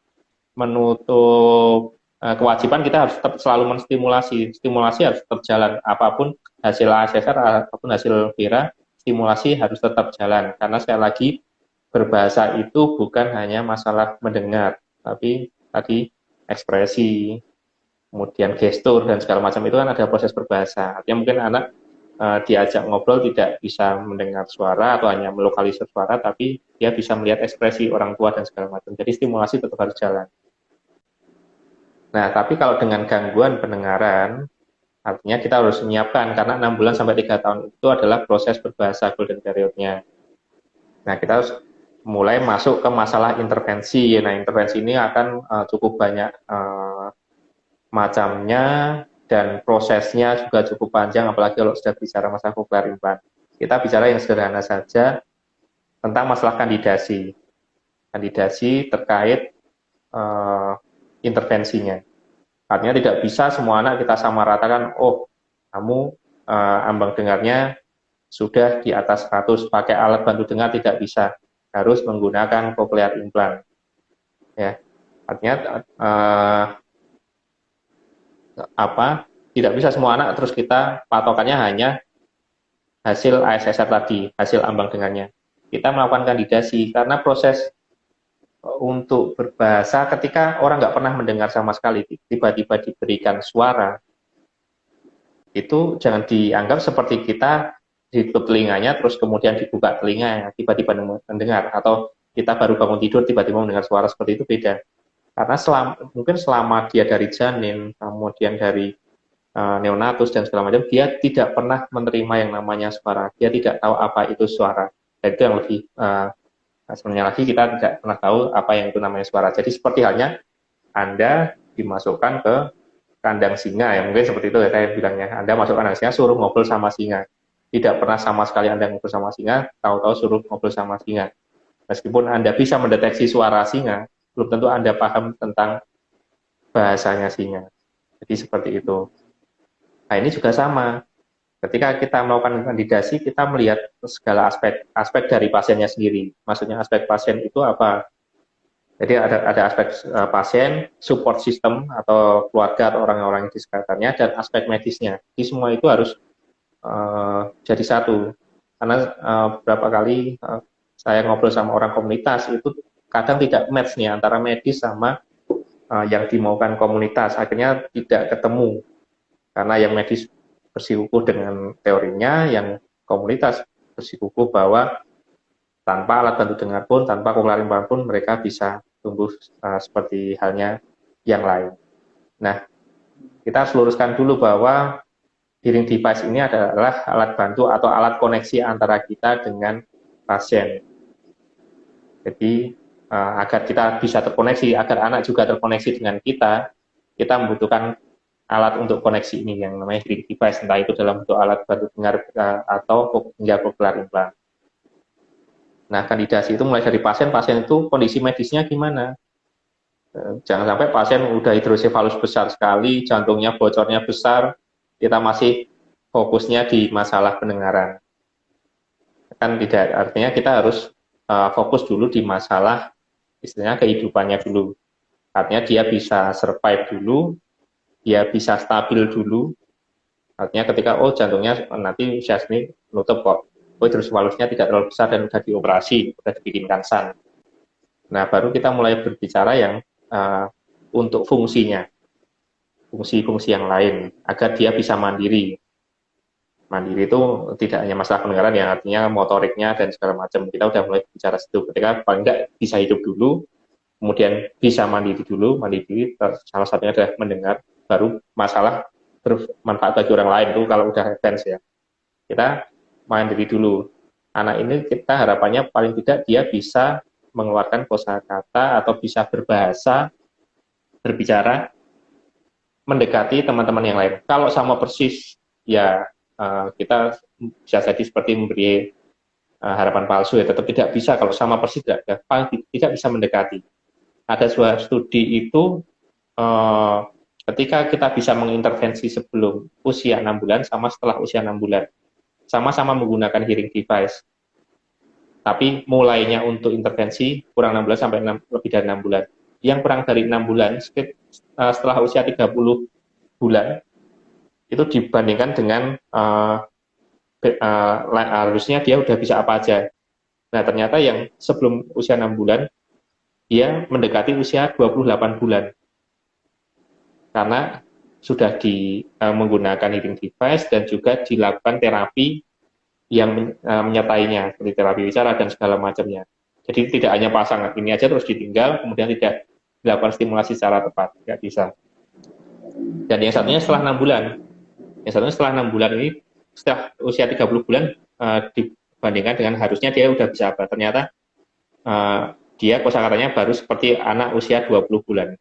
Speaker 2: kewajiban kita harus tetap selalu menstimulasi. Stimulasi harus tetap jalan. Apapun hasil ASSR, apapun hasil BERA, stimulasi harus tetap jalan. Karena sekali lagi, berbahasa itu bukan hanya masalah mendengar, tapi tadi ekspresi, kemudian gestur, dan segala macam itu kan ada proses berbahasa. Artinya mungkin anak diajak ngobrol tidak bisa mendengar suara atau hanya melokalisir suara, tapi dia bisa melihat ekspresi orang tua dan segala macam. Jadi stimulasi tetap harus jalan. Nah, tapi kalau dengan gangguan pendengaran, artinya kita harus menyiapkan, karena 6 bulan sampai 3 tahun itu adalah proses berbahasa golden period-nya. Nah, kita harus mulai masuk ke masalah intervensi. Nah, intervensi ini akan cukup banyak macamnya, dan prosesnya juga cukup panjang, apalagi kalau sudah bicara masalah cochlear implant. Kita bicara yang sederhana saja tentang masalah kandidasi. Kandidasi terkait intervensinya. Artinya tidak bisa semua anak kita samaratakan, oh kamu ambang dengarnya sudah di atas 100, pakai alat bantu dengar tidak bisa, harus menggunakan cochlear implant. Ya, artinya tidak bisa semua anak terus kita patokannya hanya hasil ASSR tadi, hasil ambang dengarnya. Kita melakukan kandidasi karena proses untuk berbahasa ketika orang nggak pernah mendengar sama sekali, tiba-tiba diberikan suara, itu jangan dianggap seperti kita ditutup telinganya terus kemudian dibuka telinganya tiba-tiba mendengar, atau kita baru bangun tidur tiba-tiba mendengar suara, seperti itu beda. Karena mungkin selama dia dari janin, kemudian dari neonatus dan segala macam, dia tidak pernah menerima yang namanya suara, dia tidak tahu apa itu suara, dan itu yang lebih sebenarnya lagi kita tidak pernah tahu apa yang itu namanya suara. Jadi seperti halnya Anda dimasukkan ke kandang singa, ya mungkin seperti itu ya saya bilangnya. Anda masuk kandang singa, suruh ngobrol sama singa. Tidak pernah sama sekali Anda ngobrol sama singa, tahu-tahu suruh ngobrol sama singa. Meskipun Anda bisa mendeteksi suara singa, belum tentu Anda paham tentang bahasanya singa. Jadi seperti itu. Nah ini juga sama. Ketika kita melakukan kandidasi, kita melihat segala aspek dari pasiennya sendiri. Maksudnya aspek pasien itu apa? Jadi ada aspek pasien, support system atau keluarga atau orang-orang di sekitarnya, dan aspek medisnya. Jadi semua itu harus jadi satu. Karena beberapa kali saya ngobrol sama orang komunitas, itu kadang tidak match nih antara medis sama yang dimaukan komunitas. Akhirnya tidak ketemu. Karena yang medis bersikukuh dengan teorinya, yang komunitas bersikukuh bahwa tanpa alat bantu dengar pun, tanpa cochlear implant pun mereka bisa tumbuh seperti halnya yang lain. Nah, kita harus luruskan dulu bahwa hearing device ini adalah alat bantu atau alat koneksi antara kita dengan pasien. Jadi agar kita bisa terkoneksi, agar anak juga terkoneksi dengan kita membutuhkan alat untuk koneksi ini yang namanya hearing device, entah itu dalam bentuk alat bantu dengar atau cochlear implant. Nah, kandidasi itu mulai dari pasien itu kondisi medisnya gimana? Jangan sampai pasien udah hidrosefalus besar sekali, jantungnya bocornya besar, kita masih fokusnya di masalah pendengaran. Kan tidak, artinya kita harus fokus dulu di masalah istilahnya kehidupannya dulu. Artinya dia bisa survive dulu, dia bisa stabil dulu. Artinya ketika jantungnya nanti usia segini nutup kok, hidrosefalusnya tidak terlalu besar dan sudah dioperasi, sudah dibikinkan SAN. Nah, baru kita mulai berbicara yang untuk fungsinya, fungsi-fungsi yang lain, agar dia bisa mandiri. Mandiri itu tidak hanya masalah pendengaran, yang artinya motoriknya dan segala macam. Kita udah mulai bicara situ. Ketika paling tidak bisa hidup dulu, kemudian bisa mandiri dulu, mandiri salah satunya adalah mendengar, baru masalah bermanfaat bagi orang lain itu kalau udah advance ya. Kita mandiri dulu. Anak ini kita harapannya paling tidak dia bisa mengeluarkan kosakata atau bisa berbahasa, berbicara, mendekati teman-teman yang lain. Kalau sama persis, ya kita bisa jadi seperti memberi harapan palsu ya, tetap tidak bisa kalau sama persis tidak bisa mendekati. Ada sebuah studi itu ketika kita bisa mengintervensi sebelum usia 6 bulan sama setelah usia 6 bulan. Sama-sama menggunakan hearing device. Tapi mulainya untuk intervensi kurang 6 bulan sampai lebih dari 6 bulan. Yang kurang dari 6 bulan, setelah usia 30 bulan, itu dibandingkan dengan harusnya dia udah bisa apa aja. Nah, ternyata yang sebelum usia 6 bulan, dia mendekati usia 28 bulan. Karena sudah menggunakan hearing device dan juga dilakukan terapi yang menyertainya, seperti terapi bicara dan segala macamnya. Jadi tidak hanya pasang ini aja terus ditinggal, kemudian tidak dilakukan stimulasi secara tepat, tidak bisa. Dan yang satunya setelah 6 bulan. Yang satunya setelah 6 bulan ini, setelah usia 30 bulan, dibandingkan dengan harusnya dia udah bisa apa. Ternyata dia kosakatanya baru seperti anak usia 20 bulan.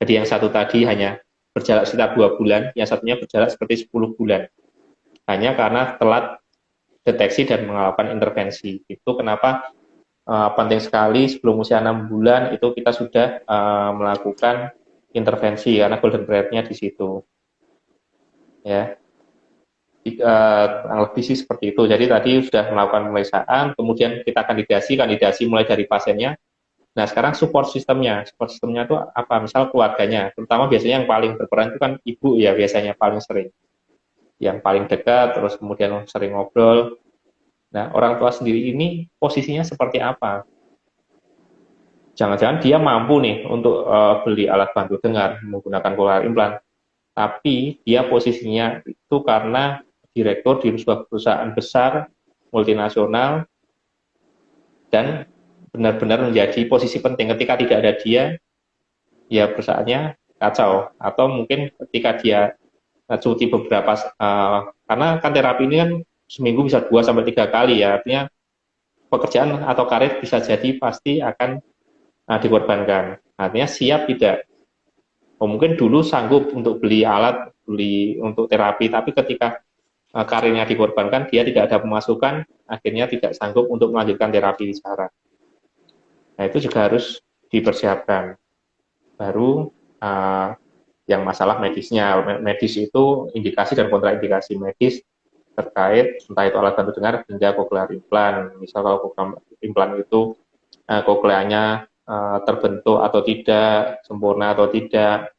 Speaker 2: Jadi yang satu tadi hanya berjarak sekitar 2 bulan, yang satunya berjarak seperti 10 bulan. Hanya karena telat deteksi dan melakukan intervensi. Itu kenapa penting sekali sebelum usia 6 bulan itu kita sudah melakukan intervensi karena golden rate-nya di situ. Ya. Kurang lebih sih seperti itu. Jadi tadi sudah melakukan pemeriksaan, kemudian kita kandidasi mulai dari pasiennya. Nah, sekarang support sistemnya itu apa? Misal keluarganya, terutama biasanya yang paling berperan itu kan ibu ya, biasanya paling sering. Yang paling dekat, terus kemudian sering ngobrol. Nah, orang tua sendiri ini posisinya seperti apa? Jangan-jangan dia mampu nih untuk beli alat bantu dengar menggunakan cochlear implant, tapi dia posisinya itu karena direktur di sebuah perusahaan besar multinasional dan benar-benar menjadi posisi penting. Ketika tidak ada dia, ya perusahaannya kacau. Atau mungkin ketika dia cuti beberapa, karena kan terapi ini kan seminggu bisa 2-3 kali ya, artinya pekerjaan atau karir bisa jadi pasti akan dikorbankan. Artinya siap tidak. Mungkin dulu sanggup untuk beli alat, beli untuk terapi, tapi ketika karirnya dikorbankan, dia tidak ada pemasukan, akhirnya tidak sanggup untuk melanjutkan terapi bicara. Nah, itu juga harus dipersiapkan. Baru yang masalah medisnya. Medis itu indikasi dan kontraindikasi medis terkait entah itu alat bantu dengar hingga cochlear implant. Misal kalau cochlear implant itu kokleanya terbentuk atau tidak, sempurna atau tidak,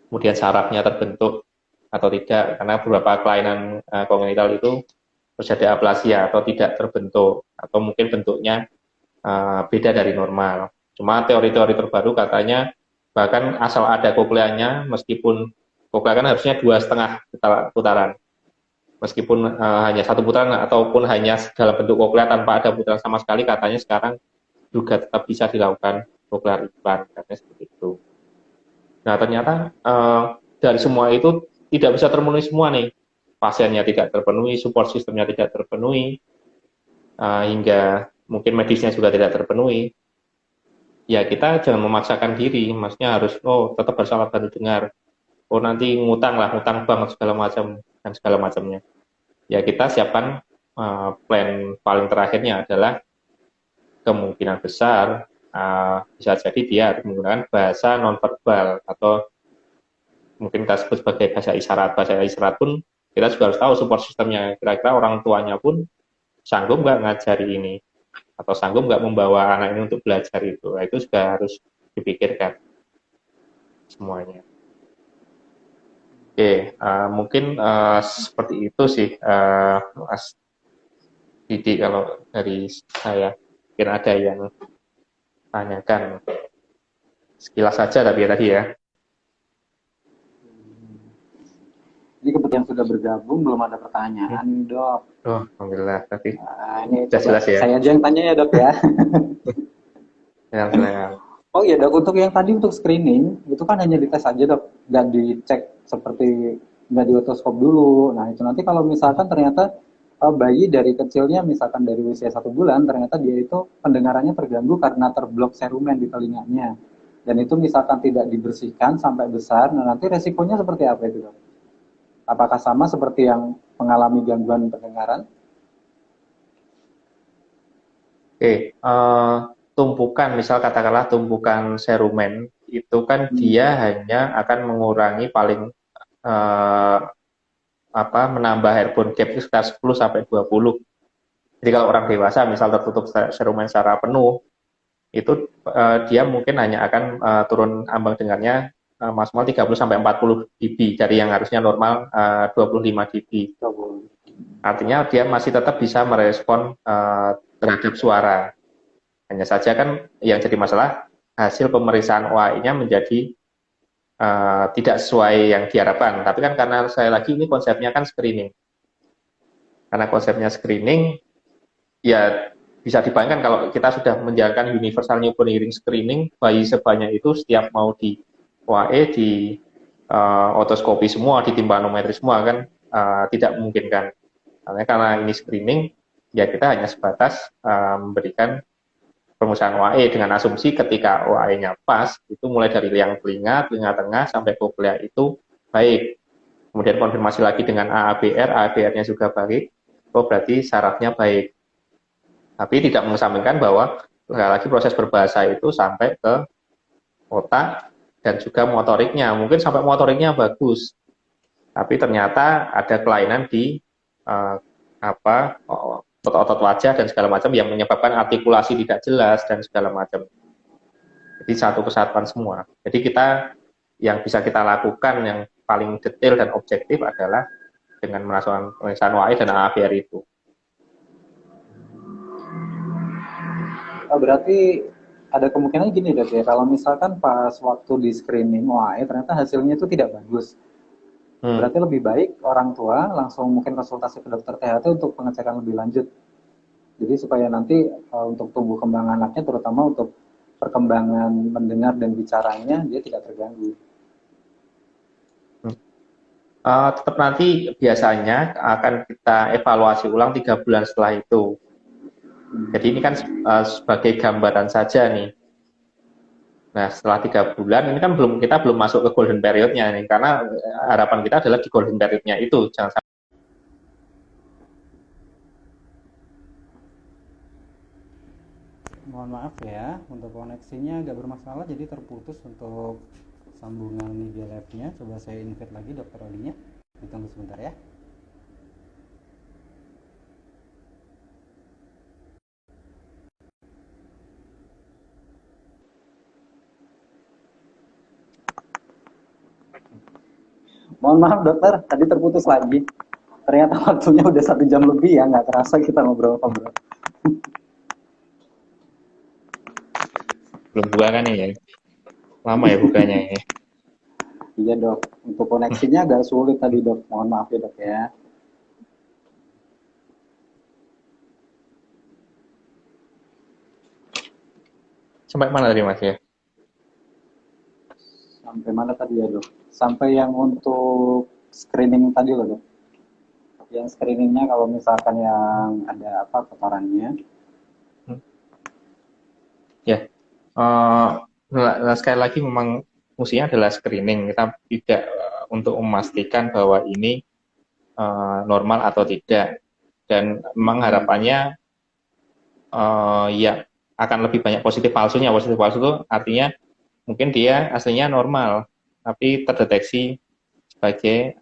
Speaker 2: kemudian sarafnya terbentuk atau tidak, karena beberapa kelainan kongenital itu terjadi aplasia atau tidak terbentuk, atau mungkin bentuknya beda dari normal. Cuma teori-teori terbaru katanya bahkan asal ada kokleanya, meskipun koklea kan harusnya 2,5 putaran, meskipun hanya 1 putaran ataupun hanya dalam bentuk koklea tanpa ada putaran sama sekali, katanya sekarang juga tetap bisa dilakukan cochlear implant, katanya seperti itu. Nah, ternyata dari semua itu tidak bisa terpenuhi semua nih. Pasiennya tidak terpenuhi, support sistemnya tidak terpenuhi, hingga mungkin medisnya juga tidak terpenuhi. Ya kita jangan memaksakan diri, maksudnya harus tetap harus alat bantu dengar. Nanti ngutang banget segala macamnya. Ya kita siapkan plan paling terakhirnya adalah kemungkinan besar bisa jadi dia harus menggunakan bahasa nonverbal atau mungkin kita sebut sebagai bahasa isyarat. Bahasa isyarat pun kita juga harus tahu support sistemnya. Kira-kira orang tuanya pun sanggup nggak ngajari ini, atau sanggup nggak membawa anak ini untuk belajar itu. Nah, itu juga harus dipikirkan semuanya. Oke, mungkin seperti itu sih, Mas Didi, kalau dari saya. Mungkin ada yang tanyakan sekilas saja tapi ya tadi ya.
Speaker 3: Jadi kebetulan sudah bergabung, belum ada pertanyaan, Dok.
Speaker 2: Alhamdulillah, tapi
Speaker 3: ini
Speaker 2: jelas ya.
Speaker 3: Saya aja yang tanya ya, Dok ya.
Speaker 2: Ya.
Speaker 3: Oh iya, Dok, untuk screening, itu kan hanya dites aja, Dok. Nggak dicek seperti nggak di otoskop dulu. Nah, itu nanti kalau misalkan ternyata bayi dari kecilnya, misalkan dari usia 1 bulan, ternyata dia itu pendengarannya terganggu karena terblok serumen di telinganya. Dan itu misalkan tidak dibersihkan sampai besar, nah nanti resikonya seperti apa itu, Dok? Apakah sama seperti yang mengalami gangguan pendengaran?
Speaker 2: Oke, misal katakanlah tumpukan serumen, itu kan dia hanya akan mengurangi paling menambah airborne gap itu sekitar 10-20. Jadi kalau orang dewasa misal tertutup serumen secara penuh, itu dia mungkin hanya akan turun ambang dengarnya maksimal 30-40 dB dari yang harusnya normal 25 dB. Artinya dia masih tetap bisa merespon terhadap suara. Hanya saja kan yang jadi masalah hasil pemeriksaan OAI-nya menjadi tidak sesuai yang diharapkan. Tapi kan karena saya lagi ini konsepnya kan screening. Karena konsepnya screening, ya bisa dibayangkan kalau kita sudah menjalankan universal newborn hearing screening, bayi sebanyak itu setiap mau di OAE, di otoskopi semua, di timpanometri semua kan tidak memungkinkan. Karena ini screening, ya kita hanya sebatas memberikan pengusahaan OAE dengan asumsi ketika OAE-nya pas, itu mulai dari liang telinga tengah sampai koklea itu baik. Kemudian konfirmasi lagi dengan AABR-nya juga baik. oh berarti sarafnya baik. Tapi tidak mengesampingkan bahwa sekali lagi proses berbahasa itu sampai ke otak dan juga motoriknya. Mungkin sampai motoriknya bagus, tapi ternyata ada kelainan di otot-otot wajah dan segala macam yang menyebabkan artikulasi tidak jelas dan segala macam. Jadi satu kesatuan semua. Jadi yang bisa kita lakukan yang paling detail dan objektif adalah dengan melakukan pemeriksaan WAI dan AAVR itu.
Speaker 3: Berarti ada kemungkinan gini dok ya, kalau misalkan pas waktu di screening WAI ternyata hasilnya itu tidak bagus, berarti lebih baik orang tua langsung mungkin konsultasi ke dokter THT untuk pengecekan lebih lanjut. Jadi supaya nanti untuk tumbuh kembang anaknya, terutama untuk perkembangan mendengar dan bicaranya, dia tidak terganggu.
Speaker 2: Tetap nanti biasanya akan kita evaluasi ulang 3 bulan setelah itu. Jadi ini kan sebagai gambaran saja nih. Nah setelah 3 bulan ini kan kita belum masuk ke golden periodnya nih, karena harapan kita adalah di golden periodnya itu jangan sampai.
Speaker 1: Mohon maaf ya, untuk koneksinya agak bermasalah, jadi terputus untuk sambungan media lab-nya. Coba saya invite lagi dokter Olinya. Ditunggu sebentar ya.
Speaker 3: Mohon maaf dokter, tadi terputus lagi. Ternyata waktunya udah 1 jam lebih ya, nggak terasa kita ngobrol-ngobrol.
Speaker 2: Belum buka kan ya? Lama ya bukanya ya?
Speaker 3: Iya dok, untuk koneksinya agak sulit tadi dok. Mohon maaf ya dok ya.
Speaker 2: Sampai mana tadi mas ya?
Speaker 3: Sampai mana tadi ya dok? Sampai yang untuk screening tadi loh dok. Yang screeningnya kalau misalkan yang ada apa kotorannya.
Speaker 2: Ya, sekali lagi memang fungsinya adalah screening. Kita tidak untuk memastikan bahwa ini normal atau tidak. Dan memang harapannya ya akan lebih banyak positif palsunya. Positif palsu itu artinya mungkin dia aslinya normal, tapi terdeteksi sebagai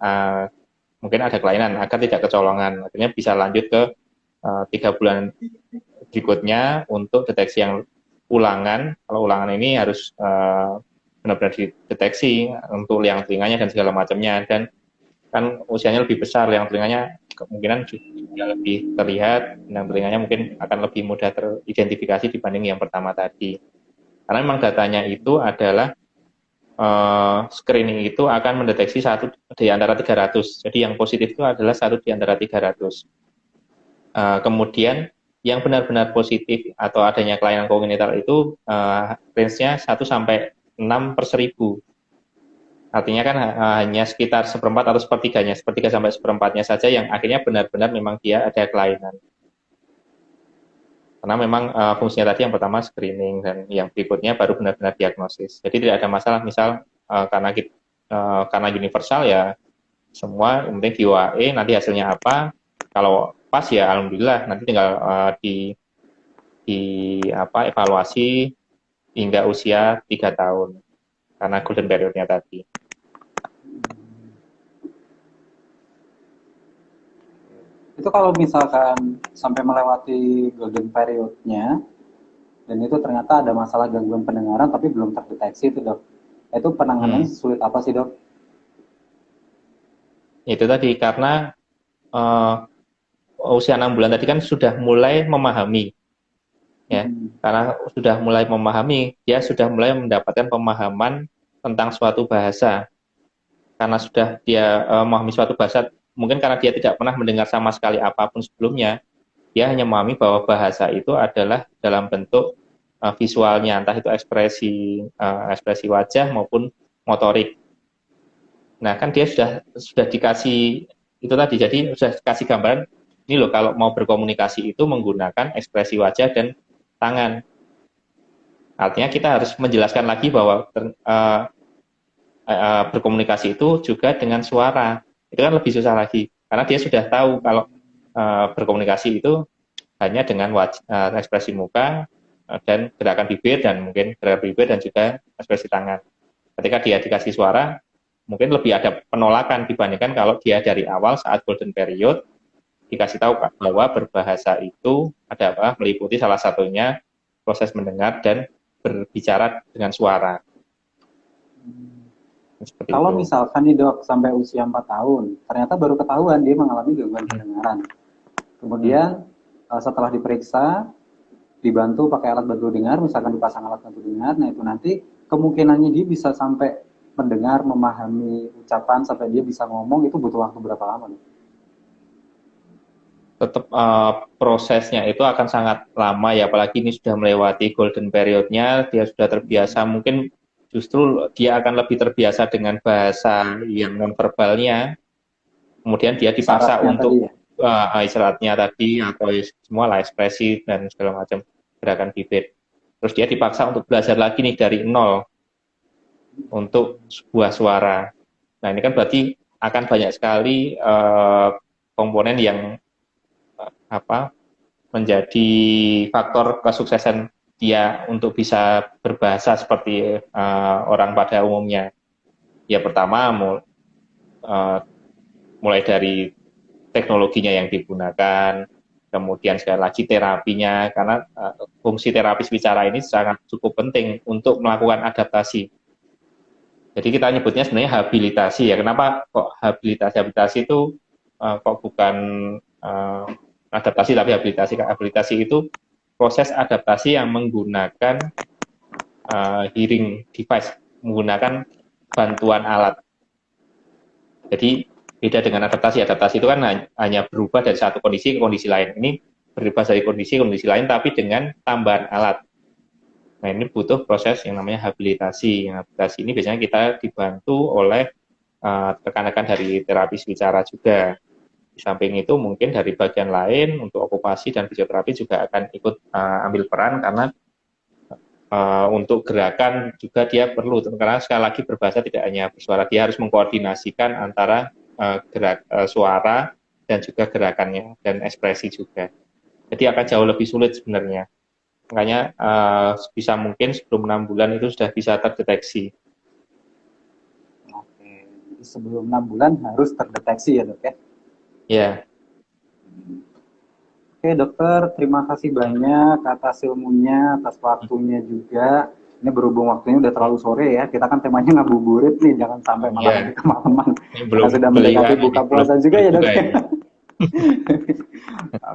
Speaker 2: mungkin ada kelainan agar tidak kecolongan. Akhirnya bisa lanjut ke 3 bulan berikutnya untuk deteksi yang ulangan. Kalau ulangan ini harus benar-benar dideteksi untuk liang telinganya dan segala macamnya. Dan kan usianya lebih besar, liang telinganya kemungkinan juga lebih terlihat, liang telinganya mungkin akan lebih mudah teridentifikasi dibanding yang pertama tadi. Karena memang datanya itu adalah screening itu akan mendeteksi 1 di antara 300. Jadi yang positif itu adalah 1 di antara 300. Kemudian yang benar-benar positif atau adanya kelainan kongenital itu range-nya 1 sampai 6 per 1000. Artinya kan hanya sekitar 1/4 atau 1/3-nya, 1/3 sampai 1/4-nya saja yang akhirnya benar-benar memang dia ada kelainan. Karena memang fungsinya tadi yang pertama screening dan yang berikutnya baru benar-benar diagnosis. Jadi tidak ada masalah, misal karena universal ya semua, yang penting di UAE nanti hasilnya apa, kalau pas ya alhamdulillah, nanti tinggal evaluasi hingga usia 3 tahun karena golden period-nya tadi.
Speaker 3: Itu kalau misalkan sampai melewati golden period-nya dan itu ternyata ada masalah gangguan pendengaran tapi belum terdeteksi itu dok, itu penanganannya sulit apa sih dok?
Speaker 2: Itu tadi karena usia 6 bulan tadi kan sudah mulai memahami, ya, karena sudah mulai memahami, dia sudah mulai mendapatkan pemahaman tentang suatu bahasa. Karena sudah dia memahami suatu bahasa, mungkin karena dia tidak pernah mendengar sama sekali apapun sebelumnya, dia hanya memahami bahwa bahasa itu adalah dalam bentuk visualnya, entah itu ekspresi wajah maupun motorik. Nah, kan dia sudah dikasih itu tadi, jadi sudah dikasih gambaran, ini loh kalau mau berkomunikasi itu menggunakan ekspresi wajah dan tangan. Artinya kita harus menjelaskan lagi bahwa berkomunikasi itu juga dengan suara. Itu kan lebih susah lagi, karena dia sudah tahu kalau berkomunikasi itu hanya dengan ekspresi muka dan gerakan bibir dan mungkin gerakan bibir dan juga ekspresi tangan. Ketika dia dikasih suara, mungkin lebih ada penolakan dibandingkan kalau dia dari awal saat golden period dikasih tahu bahwa berbahasa itu ada apa, meliputi salah satunya proses mendengar dan berbicara dengan suara. Seperti
Speaker 3: Kalau
Speaker 2: itu.
Speaker 3: misalkan nih dok, sampai usia 4 tahun, ternyata baru ketahuan dia mengalami gangguan pendengaran. Kemudian setelah diperiksa, dibantu pakai alat bantu dengar, misalkan dipasang alat bantu dengar, nah itu nanti kemungkinannya dia bisa sampai mendengar, memahami ucapan, sampai dia bisa ngomong, itu butuh waktu berapa lama nih?
Speaker 2: Tetap prosesnya itu akan sangat lama ya, apalagi ini sudah melewati golden periodnya, dia sudah terbiasa, mungkin justru dia akan lebih terbiasa dengan bahasa yang nonverbalnya, kemudian dia dipaksa
Speaker 3: Syaratnya
Speaker 2: untuk
Speaker 3: tadi ya?
Speaker 2: isyaratnya tadi atau semua lah ekspresi dan segala macam gerakan bibir. Terus dia dipaksa untuk belajar lagi nih dari nol untuk sebuah suara. Nah ini kan berarti akan banyak sekali komponen yang menjadi faktor kesuksesan dia untuk bisa berbahasa seperti orang pada umumnya. Ya pertama mulai dari teknologinya yang digunakan, kemudian sekali lagi terapinya, karena fungsi terapis bicara ini sangat cukup penting untuk melakukan adaptasi. Jadi kita nyebutnya sebenarnya habilitasi ya. Kenapa kok habilitasi? Habilitasi itu kok bukan adaptasi tapi habilitasi. Habilitasi itu proses adaptasi yang menggunakan hearing device, menggunakan bantuan alat. Jadi beda dengan adaptasi. Adaptasi itu kan hanya berubah dari satu kondisi ke kondisi lain. Ini berubah dari kondisi ke kondisi lain tapi dengan tambahan alat. Nah ini butuh proses yang namanya habilitasi. Yang habilitasi ini biasanya kita dibantu oleh rekan-rekan dari terapis bicara juga. Di samping itu mungkin dari bagian lain untuk okupasi dan fisioterapi juga akan ikut ambil peran karena untuk gerakan juga dia perlu, karena sekali lagi berbahasa tidak hanya bersuara, dia harus mengkoordinasikan antara gerak suara dan juga gerakannya dan ekspresi juga. Jadi akan jauh lebih sulit sebenarnya. Makanya bisa mungkin sebelum 6 bulan itu sudah bisa terdeteksi.
Speaker 3: Oke, jadi sebelum 6 bulan harus terdeteksi ya dok ya?
Speaker 2: Ya.
Speaker 3: Oke dokter, terima kasih banyak atas ilmunya, atas waktunya juga. Ini berhubung waktunya udah terlalu sore ya, kita kan temanya ngabuburit nih, jangan sampai malah nanti kemalaman. Karena sudah mendekati buka puasa juga ya dok.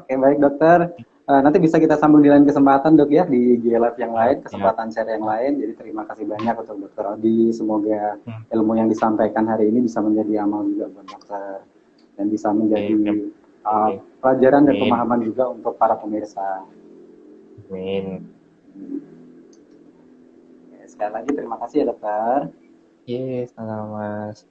Speaker 3: Oke baik dokter, nanti bisa kita sambung di lain kesempatan dok ya, di IG Live yang lain, kesempatan share yang lain. Jadi terima kasih banyak untuk dokter Aldi, semoga ilmu yang disampaikan hari ini bisa menjadi amal juga buat dokter dan bisa menjadi pelajaran dan pemahaman juga untuk para pemirsa.
Speaker 2: Amin.
Speaker 3: Sekali lagi terima kasih ya dokter.
Speaker 2: Iya, sama Mas.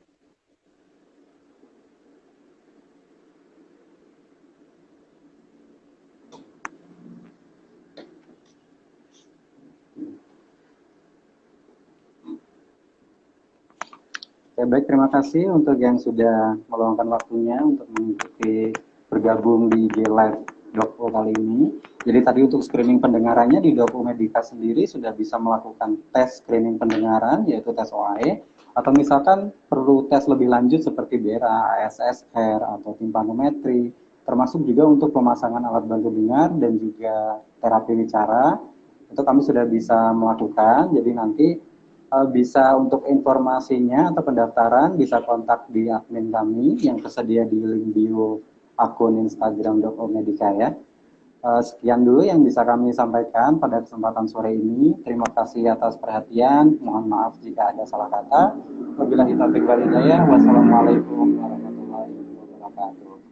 Speaker 3: Oke, baik, terima kasih untuk yang sudah meluangkan waktunya untuk mengikuti bergabung di IG Live Dokpo kali ini. Jadi tadi untuk screening pendengarannya di Dokpo Medika sendiri sudah bisa melakukan tes screening pendengaran yaitu tes OAE, atau misalkan perlu tes lebih lanjut seperti BERA, ASSR atau timpanometri, termasuk juga untuk pemasangan alat bantu dengar dan juga terapi bicara. Itu kami sudah bisa melakukan. Jadi nanti bisa untuk informasinya atau pendaftaran bisa kontak di admin kami yang tersedia di link bio akun Instagram Dokpo Medika ya. Sekian dulu yang bisa kami sampaikan pada kesempatan sore ini. Terima kasih atas perhatian. Mohon maaf jika ada salah kata. Wabillahi taufiq wal hidayah. Wassalamualaikum warahmatullahi wabarakatuh.